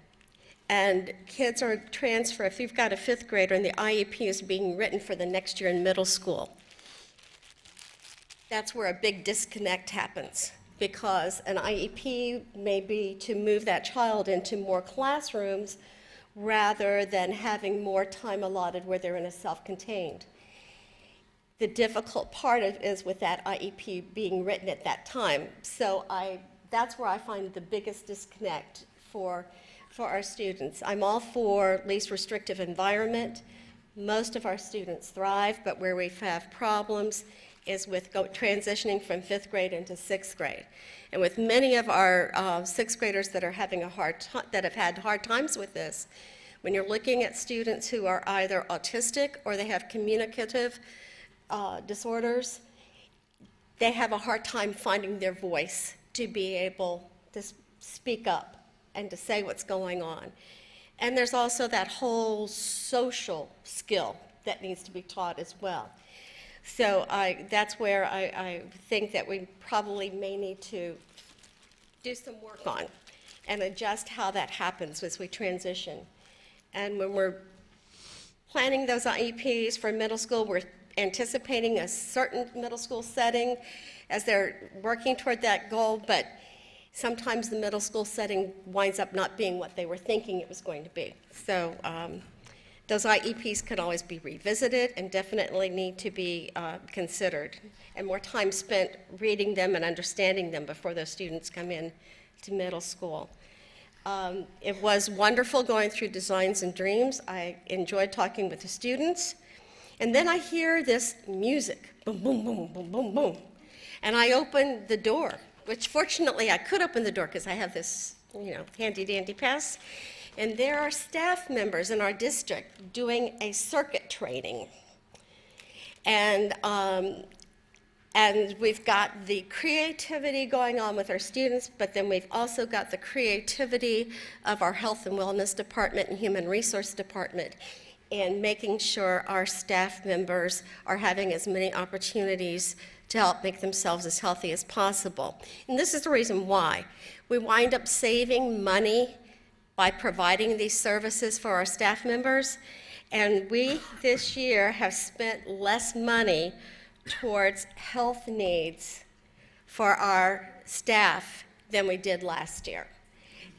and kids are transferred, if you've got a fifth grader and the IEP is being written for the next year in middle school, that's where a big disconnect happens, because an IEP may be to move that child into more classrooms rather than having more time allotted where they're in a self-contained. The difficult part is with that IEP being written at that time. So that's where I find the biggest disconnect for our students. I'm all for least restrictive environment. Most of our students thrive, but where we have problems is with transitioning from fifth grade into sixth grade. And with many of our sixth graders that are having that have had hard times with this, when you're looking at students who are either autistic or they have communicative disorders, they have a hard time finding their voice to be able to speak up and to say what's going on. And there's also that whole social skill that needs to be taught as well. So that's where I think that we probably may need to do some work on and adjust how that happens as we transition. And when we're planning those IEPs for middle school, we're anticipating a certain middle school setting as they're working toward that goal, but sometimes the middle school setting winds up not being what they were thinking it was going to be. So those IEPs can always be revisited and definitely need to be considered, and more time spent reading them and understanding them before those students come in to middle school. It was wonderful going through Designs and Dreams. I enjoyed talking with the students. And then I hear this music, boom, boom, boom, boom, boom, boom. And I opened the door, which fortunately I could open the door because I have this, handy dandy pass. And there are staff members in our district doing a circuit training. And we've got the creativity going on with our students, but then we've also got the creativity of our Health and Wellness Department and Human Resource Department in making sure our staff members are having as many opportunities to help make themselves as healthy as possible. And this is the reason why. We wind up saving money by providing these services for our staff members, and we this year have spent less money towards health needs for our staff than we did last year.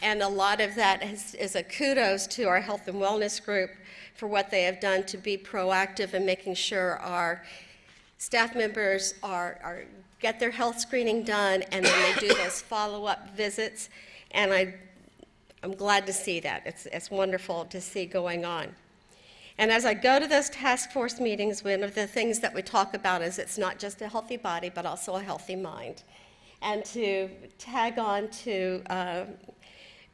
And a lot of that is a kudos to our health and wellness group for what they have done to be proactive in making sure our staff members get their health screening done, and then they do those follow-up visits. And I'm glad to see that. It's wonderful to see going on. And as I go to those task force meetings, one of the things that we talk about is it's not just a healthy body, but also a healthy mind. And to tag on to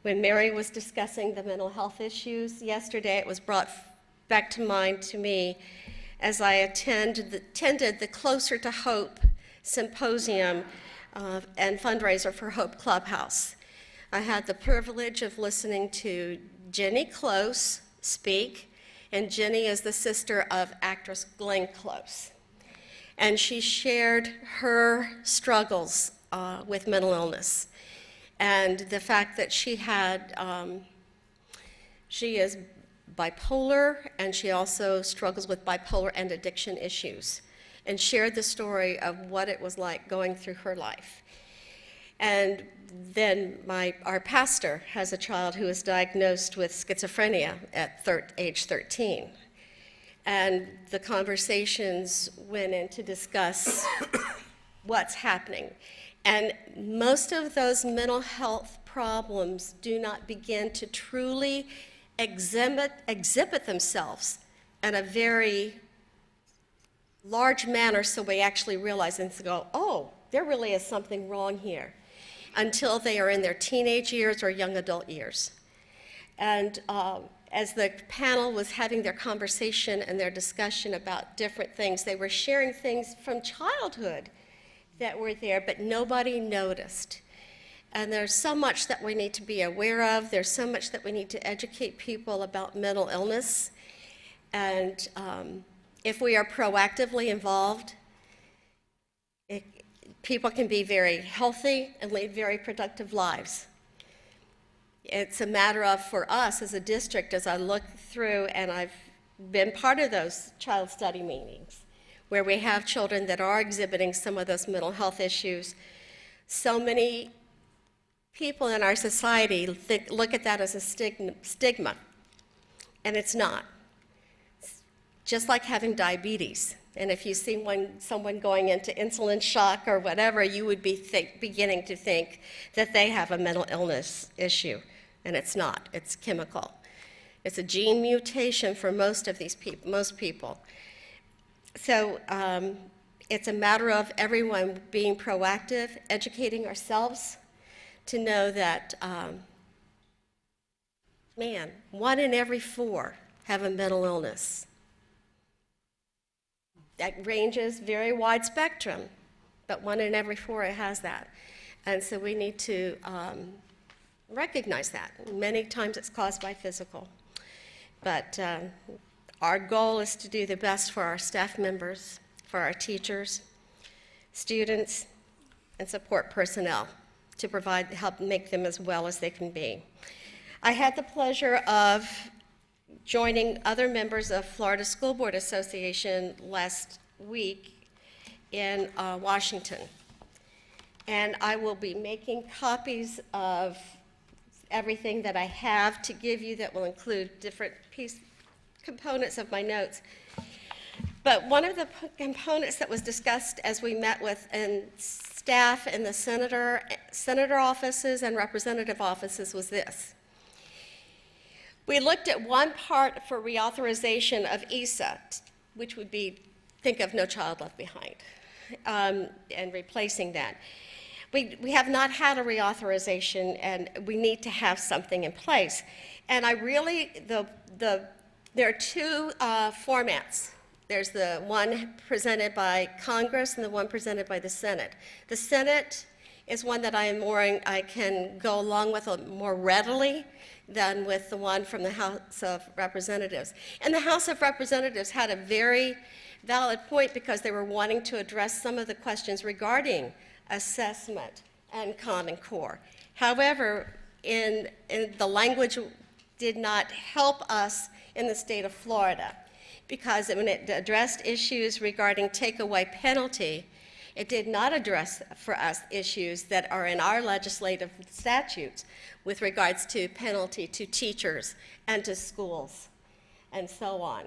when Mary was discussing the mental health issues yesterday, it was brought back to mind to me as I attended the Closer to Hope Symposium and fundraiser for Hope Clubhouse. I had the privilege of listening to Jenny Close speak, and Jenny is the sister of actress Glenn Close. And she shared her struggles with mental illness and the fact that she is bipolar, and she also struggles with bipolar and addiction issues, and shared the story of what it was like going through her life. And then our pastor has a child who was diagnosed with schizophrenia at age 13. And the conversations went in to discuss what's happening. And most of those mental health problems do not begin to truly exhibit themselves in a very large manner, so we actually realize and go, oh, there really is something wrong here, until they are in their teenage years or young adult years. And as the panel was having their conversation and their discussion about different things, they were sharing things from childhood that were there, but nobody noticed. And there's so much that we need to be aware of. There's so much that we need to educate people about mental illness. And if we are proactively involved, people can be very healthy and lead very productive lives. It's a matter of, for us as a district, as I look through, and I've been part of those child study meetings, where we have children that are exhibiting some of those mental health issues. So many people in our society look at that as a stigma, and it's not. It's just like having diabetes. And if you see someone going into insulin shock or whatever, you would be beginning to think that they have a mental illness issue, and it's not. It's chemical. It's a gene mutation for most people. So it's a matter of everyone being proactive, educating ourselves to know that, 1 in every 4 have a mental illness. That ranges very wide spectrum, but 1 in every 4 has that. And so we need to recognize that. Many times it's caused by physical. But our goal is to do the best for our staff members, for our teachers, students, and support personnel to help make them as well as they can be. I had the pleasure of joining other members of Florida School Board Association last week in Washington. And I will be making copies of everything that I have to give you that will include different components of my notes. But one of the components that was discussed as we met with staff in the senator offices and representative offices was this. We looked at one part for reauthorization of ESA, which would be, think of No Child Left Behind, and replacing that. We have not had a reauthorization, and we need to have something in place. And I really, there are 2 formats. There's the one presented by Congress and the one presented by the Senate. The Senate is one that I can go along with more readily than with the one from the House of Representatives. And the House of Representatives had a very valid point because they were wanting to address some of the questions regarding assessment and Common Core. However, in the language did not help us in the state of Florida because when it addressed issues regarding takeaway penalty, it did not address for us issues that are in our legislative statutes with regards to penalty to teachers and to schools and so on.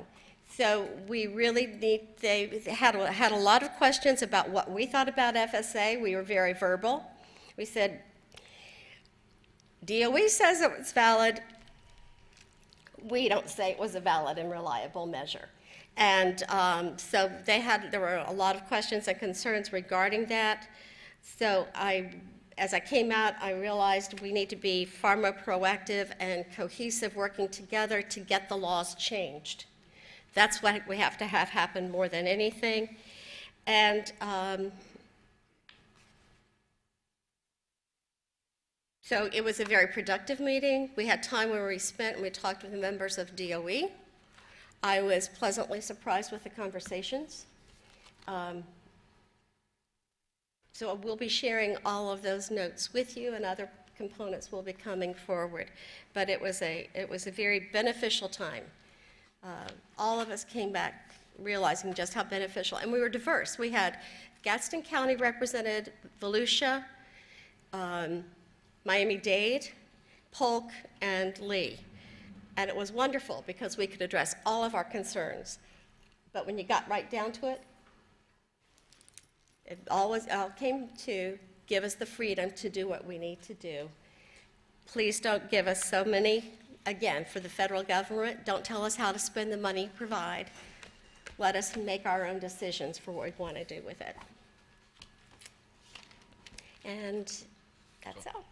So we really they had a lot of questions about what we thought about FSA. We were very verbal. We said, DOE says it was valid. We don't say it was a valid and reliable measure. And so there were a lot of questions and concerns regarding that. So as I came out, I realized we need to be far more proactive and cohesive, working together to get the laws changed. That's what we have to have happen more than anything. And so it was a very productive meeting. We had time where we spent and we talked with the members of DOE. I was pleasantly surprised with the conversations. So we'll be sharing all of those notes with you, and other components will be coming forward. But it was a very beneficial time. All of us came back realizing just how beneficial, and we were diverse. We had Gadsden County represented, Volusia, Miami-Dade, Polk, and Lee. And it was wonderful because we could address all of our concerns. But when you got right down to it, it all came to give us the freedom to do what we need to do. Please don't give us so many, again, for the federal government. Don't tell us how to spend the money you provide. Let us make our own decisions for what we want to do with it. And that's all.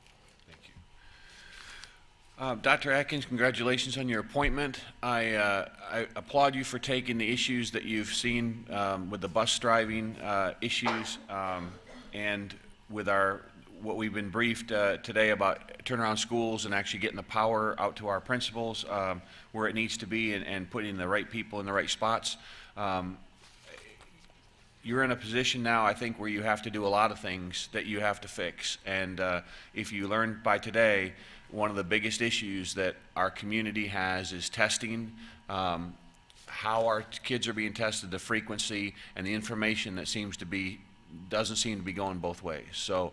Dr. Atkins, congratulations on your appointment. I applaud you for taking the issues that you've seen with the bus driving issues and with what we've been briefed today about turnaround schools and actually getting the power out to our principals where it needs to be and putting the right people in the right spots. You're in a position now, I think, where you have to do a lot of things that you have to fix. And if you learned by today, one of the biggest issues that our community has is testing, how our kids are being tested, the frequency, and the information that doesn't seem to be going both ways. So,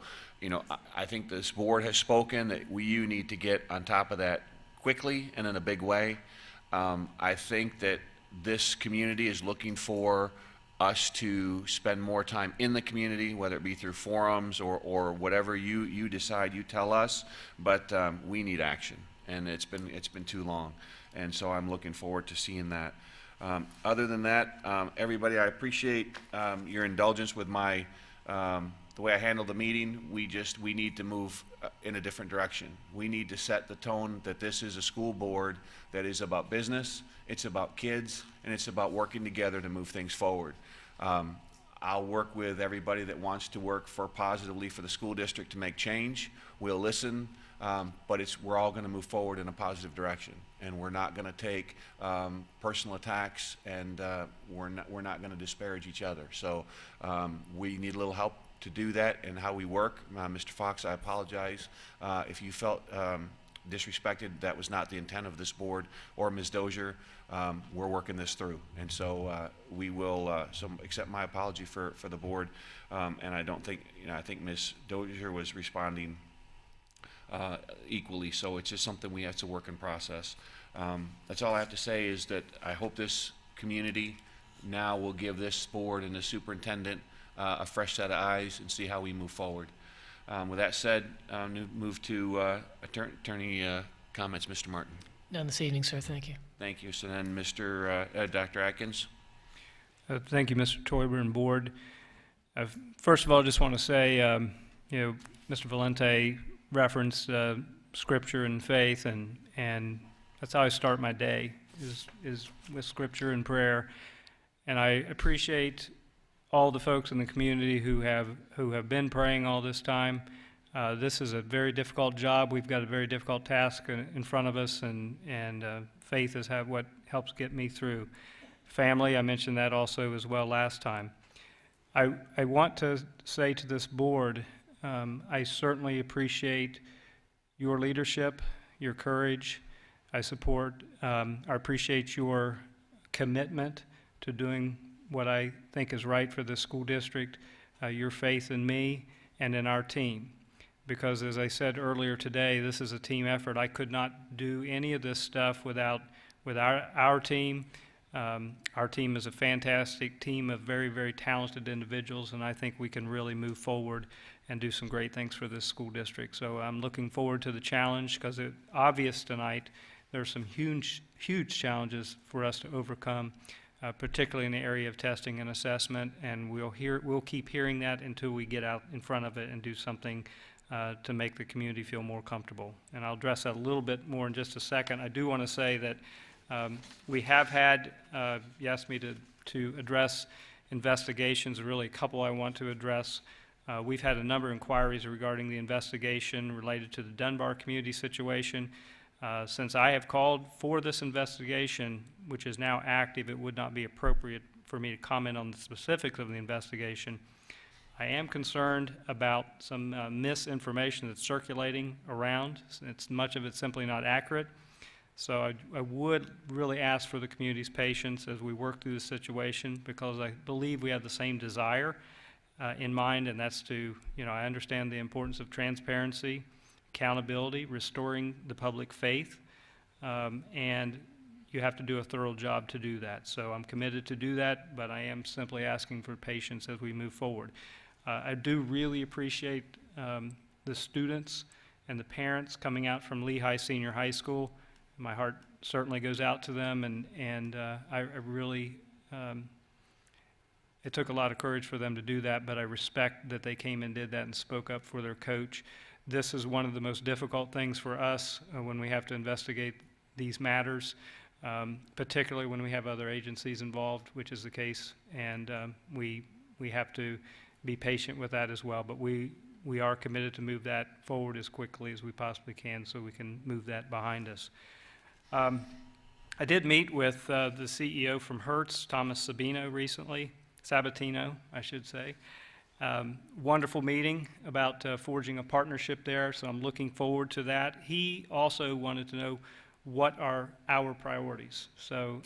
I think this board has spoken that you need to get on top of that quickly and in a big way. I think that this community is looking for us to spend more time in the community, whether it be through forums or whatever you decide, you tell us, but we need action, and it's been too long, and so I'm looking forward to seeing that. Other than that, everybody, I appreciate your indulgence with the way I handled the meeting. We need to move in a different direction. We need to set the tone that this is a school board that is about business, it's about kids, and it's about working together to move things forward. I'll work with everybody that wants to work positively for the school district to make change. We'll listen, but we're all going to move forward in a positive direction, and we're not going to take personal attacks, and we're not going to disparage each other. So we need a little help to do that and how we work. Mr. Fox, I apologize if you felt disrespected. That was not the intent of this board or Ms. Dozier. We're working this through, and so we will accept my apology for the board. And I don't think, I think Ms. Dozier was responding equally. So it's just something we have to work in process. That's all I have to say, is that I hope this community now will give this board and the superintendent a fresh set of eyes and see how we move forward. With that said, move to attorney comments. Mr. Martin. None this evening, sir. Thank you. Thank you. So then, Dr. Atkins. Thank you, Mr. Toiber and board. First of all, I just want to say, Mr. Valente referenced scripture and faith, and that's how I start my day, is with scripture and prayer. And I appreciate all the folks in the community who have been praying all this time. This is a very difficult job. We've got a very difficult task in front of us, and faith is what helps get me through. Family, I mentioned that also as well last time. I want to say to this board, I certainly appreciate your leadership, your courage. I appreciate your commitment to doing what I think is right for the school district, your faith in me and in our team. Because as I said earlier today, this is a team effort. I could not do any of this stuff without our team. Our team is a fantastic team of very, very talented individuals, and I think we can really move forward and do some great things for this school district. So I'm looking forward to the challenge, because it's obvious tonight there are some huge, huge challenges for us to overcome, particularly in the area of testing and assessment, and we'll keep hearing that until we get out in front of it and do something to make the community feel more comfortable. And I'll address that a little bit more in just a second. I do want to say that we have had, you asked me to address investigations, really a couple I want to address. We've had a number of inquiries regarding the investigation related to the Dunbar community situation. Since I have called for this investigation, which is now active, it would not be appropriate for me to comment on the specifics of the investigation. I am concerned about some misinformation that's circulating around. Much of it's simply not accurate. So I would really ask for the community's patience as we work through the situation, because I believe we have the same desire in mind, and that's to, I understand the importance of transparency, accountability, restoring the public faith, and you have to do a thorough job to do that. So I'm committed to do that, but I am simply asking for patience as we move forward. I do really appreciate the students and the parents coming out from Lehigh Senior High School. My heart certainly goes out to them, and I really, it took a lot of courage for them to do that, but I respect that they came and did that and spoke up for their coach. This is one of the most difficult things for us when we have to investigate these matters, particularly when we have other agencies involved, which is the case, and we have to be patient with that as well. But we are committed to move that forward as quickly as we possibly can, so we can move that behind us. I did meet with the CEO from Hertz, Thomas Sabatino, I should say. Wonderful meeting about forging a partnership there, so I'm looking forward to that. He also wanted to know what are our priorities. So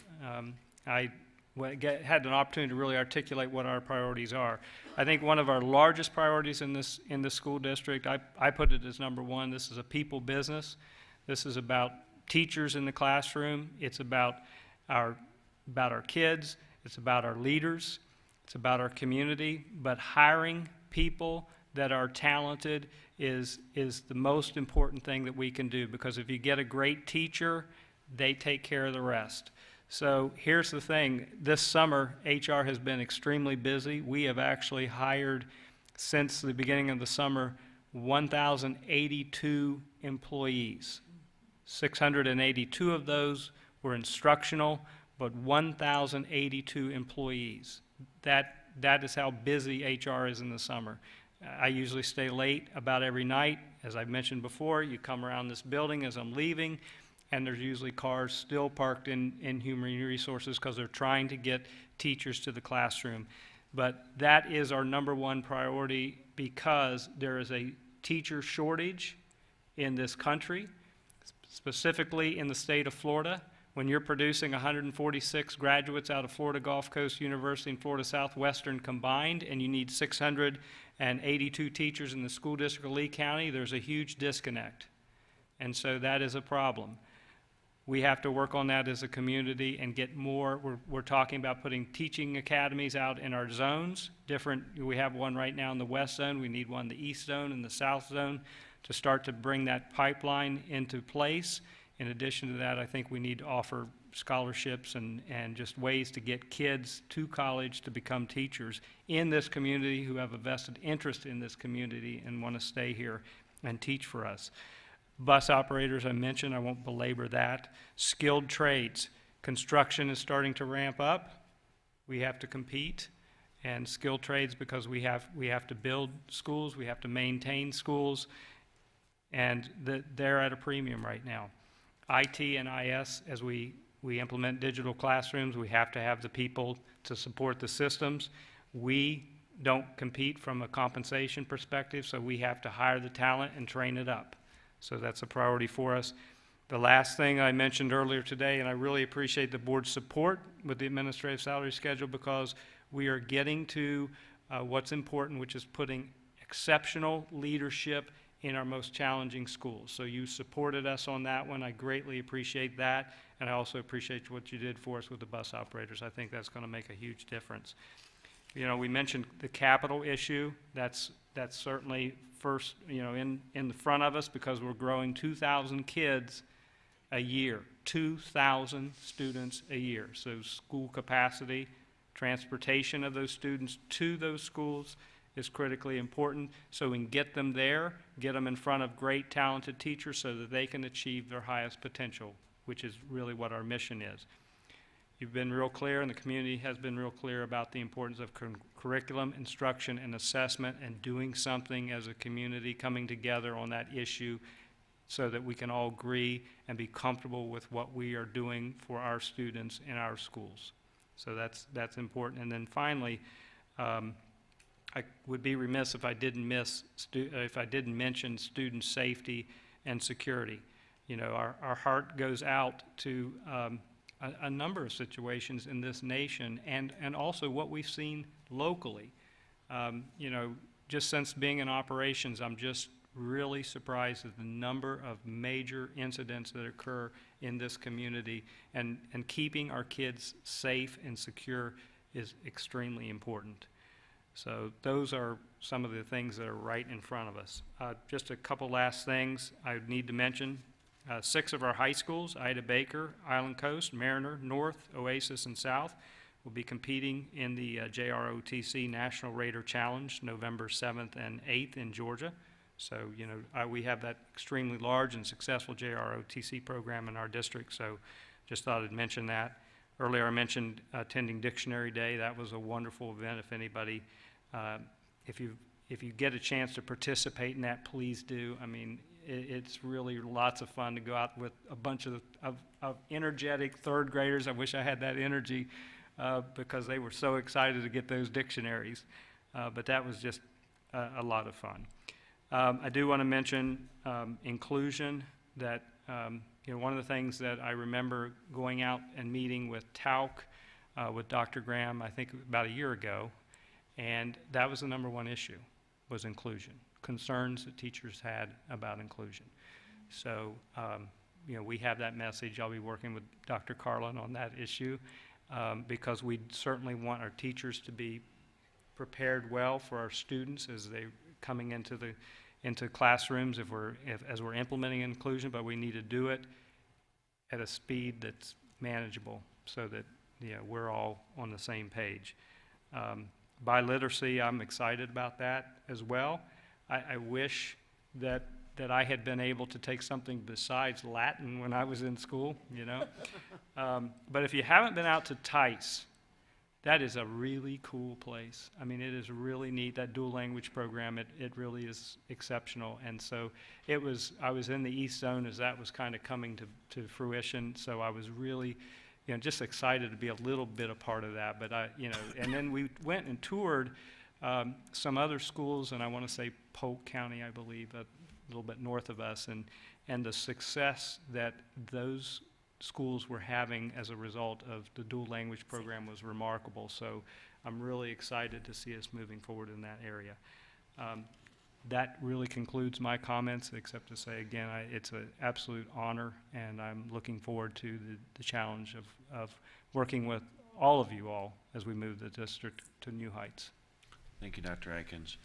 I had an opportunity to really articulate what our priorities are. I think one of our largest priorities in the school district, I put it as number one. This is a people business. This is about teachers in the classroom. It's about our kids. It's about our leaders. It's about our community. But hiring people that are talented is the most important thing that we can do, because if you get a great teacher, they take care of the rest. So here's the thing. This summer, HR has been extremely busy. We have actually hired, since the beginning of the summer, 1,082 employees. 682 of those were instructional, but 1,082 employees. That that is how busy HR is in the summer. I usually stay late about every night. As I've mentioned before, you come around this building as I'm leaving, and there's usually cars still parked in human resources because they're trying to get teachers to the classroom. But that is our number one priority because there is a teacher shortage in this country, specifically in the state of Florida. When you're producing 146 graduates out of Florida Gulf Coast University and Florida Southwestern combined, and you need 682 teachers in the school district of Lee County, there's a huge disconnect. And so that is a problem. We have to work on that as a community and get more. We're talking about putting teaching academies out in our zones. We have one right now in the west zone. We need one in the east zone and the south zone to start to bring that pipeline into place. In addition to that, I think we need to offer scholarships and just ways to get kids to college to become teachers in this community who have a vested interest in this community and want to stay here and teach for us. Bus operators, I mentioned, I won't belabor that. Skilled trades. Construction is starting to ramp up. We have to compete. And skilled trades, because we have to build schools, we have to maintain schools, and they're at a premium right now. IT and IS, as we implement digital classrooms, we have to have the people to support the systems. We don't compete from a compensation perspective, so we have to hire the talent and train it up. So that's a priority for us. The last thing I mentioned earlier today, and I really appreciate the board's support with the administrative salary schedule, because we are getting to what's important, which is putting exceptional leadership in our most challenging schools. So you supported us on that one. I greatly appreciate that, and I also appreciate what you did for us with the bus operators. I think that's going to make a huge difference. You know, we mentioned the capital issue. That's certainly first, in the front of us, because we're growing 2,000 kids a year, 2,000 students a year. So school capacity, transportation of those students to those schools is critically important, so we can get them there, get them in front of great, talented teachers so that they can achieve their highest potential, which is really what our mission is. You've been real clear, and the community has been real clear about the importance of curriculum, instruction, and assessment, and doing something as a community, coming together on that issue so that we can all agree and be comfortable with what we are doing for our students in our schools. So that's important. And then finally, I would be remiss if I didn't mention student safety and security. You know, our heart goes out to a number of situations in this nation, and also what we've seen locally. You know, just since being in operations, I'm just really surprised at the number of major incidents that occur in this community, and keeping our kids safe and secure is extremely important. So those are some of the things that are right in front of us. Just a couple last things I need to mention. 6 of our high schools, Ida Baker, Island Coast, Mariner, North, Oasis, and South, will be competing in the JROTC National Raider Challenge November 7th and 8th in Georgia. So, you know, we have that extremely large and successful JROTC program in our district, so just thought I'd mention that. Earlier I mentioned attending Dictionary Day. That was a wonderful event. If anybody, if you get a chance to participate in that, please do. I mean, it's really lots of fun to go out with a bunch of energetic third graders. I wish I had that energy because they were so excited to get those dictionaries. But that was just a lot of fun. I do want to mention inclusion, that you know, one of the things that I remember going out and meeting with TALC, with Dr. Graham, I think about a year ago, and that was the number one issue, was inclusion, concerns that teachers had about inclusion. So, you know, we have that message. I'll be working with Dr. Carlin on that issue because we certainly want our teachers to be prepared well for our students as they coming into classrooms as we're implementing inclusion, but we need to do it at a speed that's manageable so that, you know, we're all on the same page. Biliteracy, I'm excited about that as well. I wish that I had been able to take something besides Latin when I was in school, you know. But if you haven't been out to Tice, that is a really cool place. I mean, it is really neat. That dual language program, it really is exceptional. And so I was in the East Zone as that was kind of coming to fruition. So I was really, just excited to be a little bit a part of that. But and then we went and toured some other schools, and I want to say Polk County, I believe, a little bit north of us, and the success that those schools were having as a result of the dual language program was remarkable. So I'm really excited to see us moving forward in that area. That really concludes my comments, except to say again, it's an absolute honor, and I'm looking forward to the challenge of working with all of you all as we move the district to new heights. Thank you, Dr. Atkins.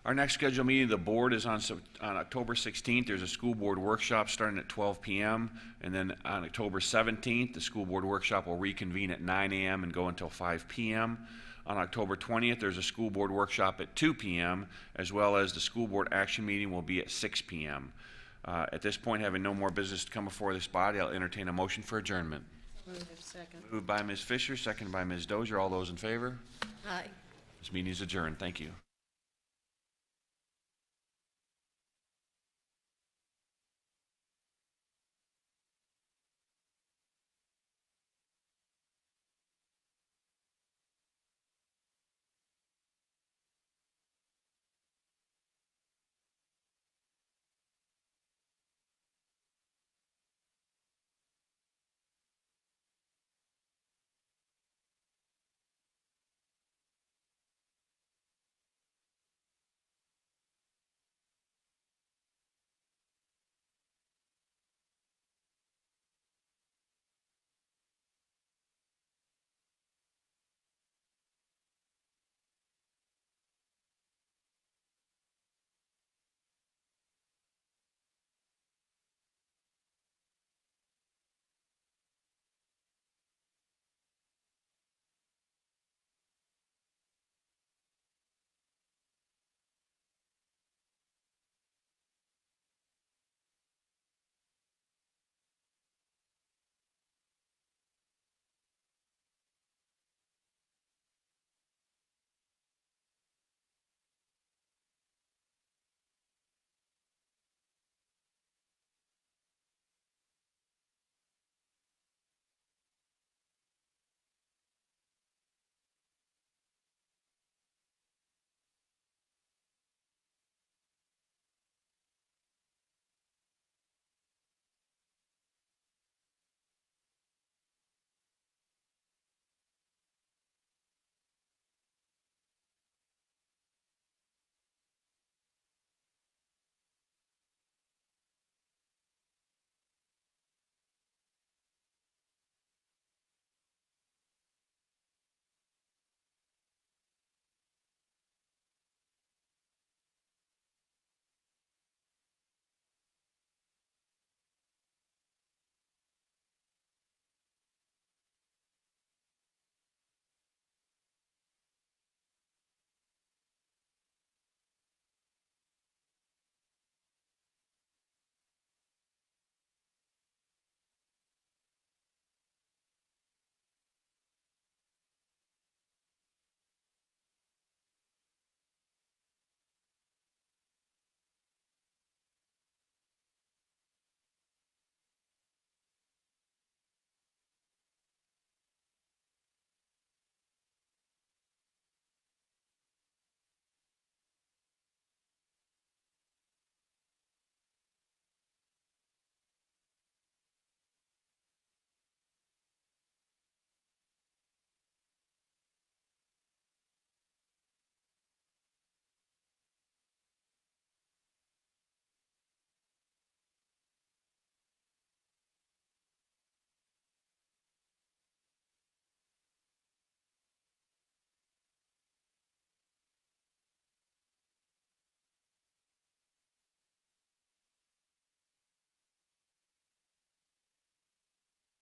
Our next scheduled meeting of the board is on October 16th. There's a school board workshop starting at 12 p.m. And then on October 17th, the school board workshop will reconvene at 9 a.m. and go until 5 p.m. On October 20th, there's a school board workshop at 2 p.m., as well as the school board action meeting will be at 6 p.m. At this point, having no more business to come before this body, I'll entertain a motion for adjournment. Second. Moved by Ms. Fisher, seconded by Ms. Dozier. All those in favor? Aye. This meeting is adjourned. Thank you.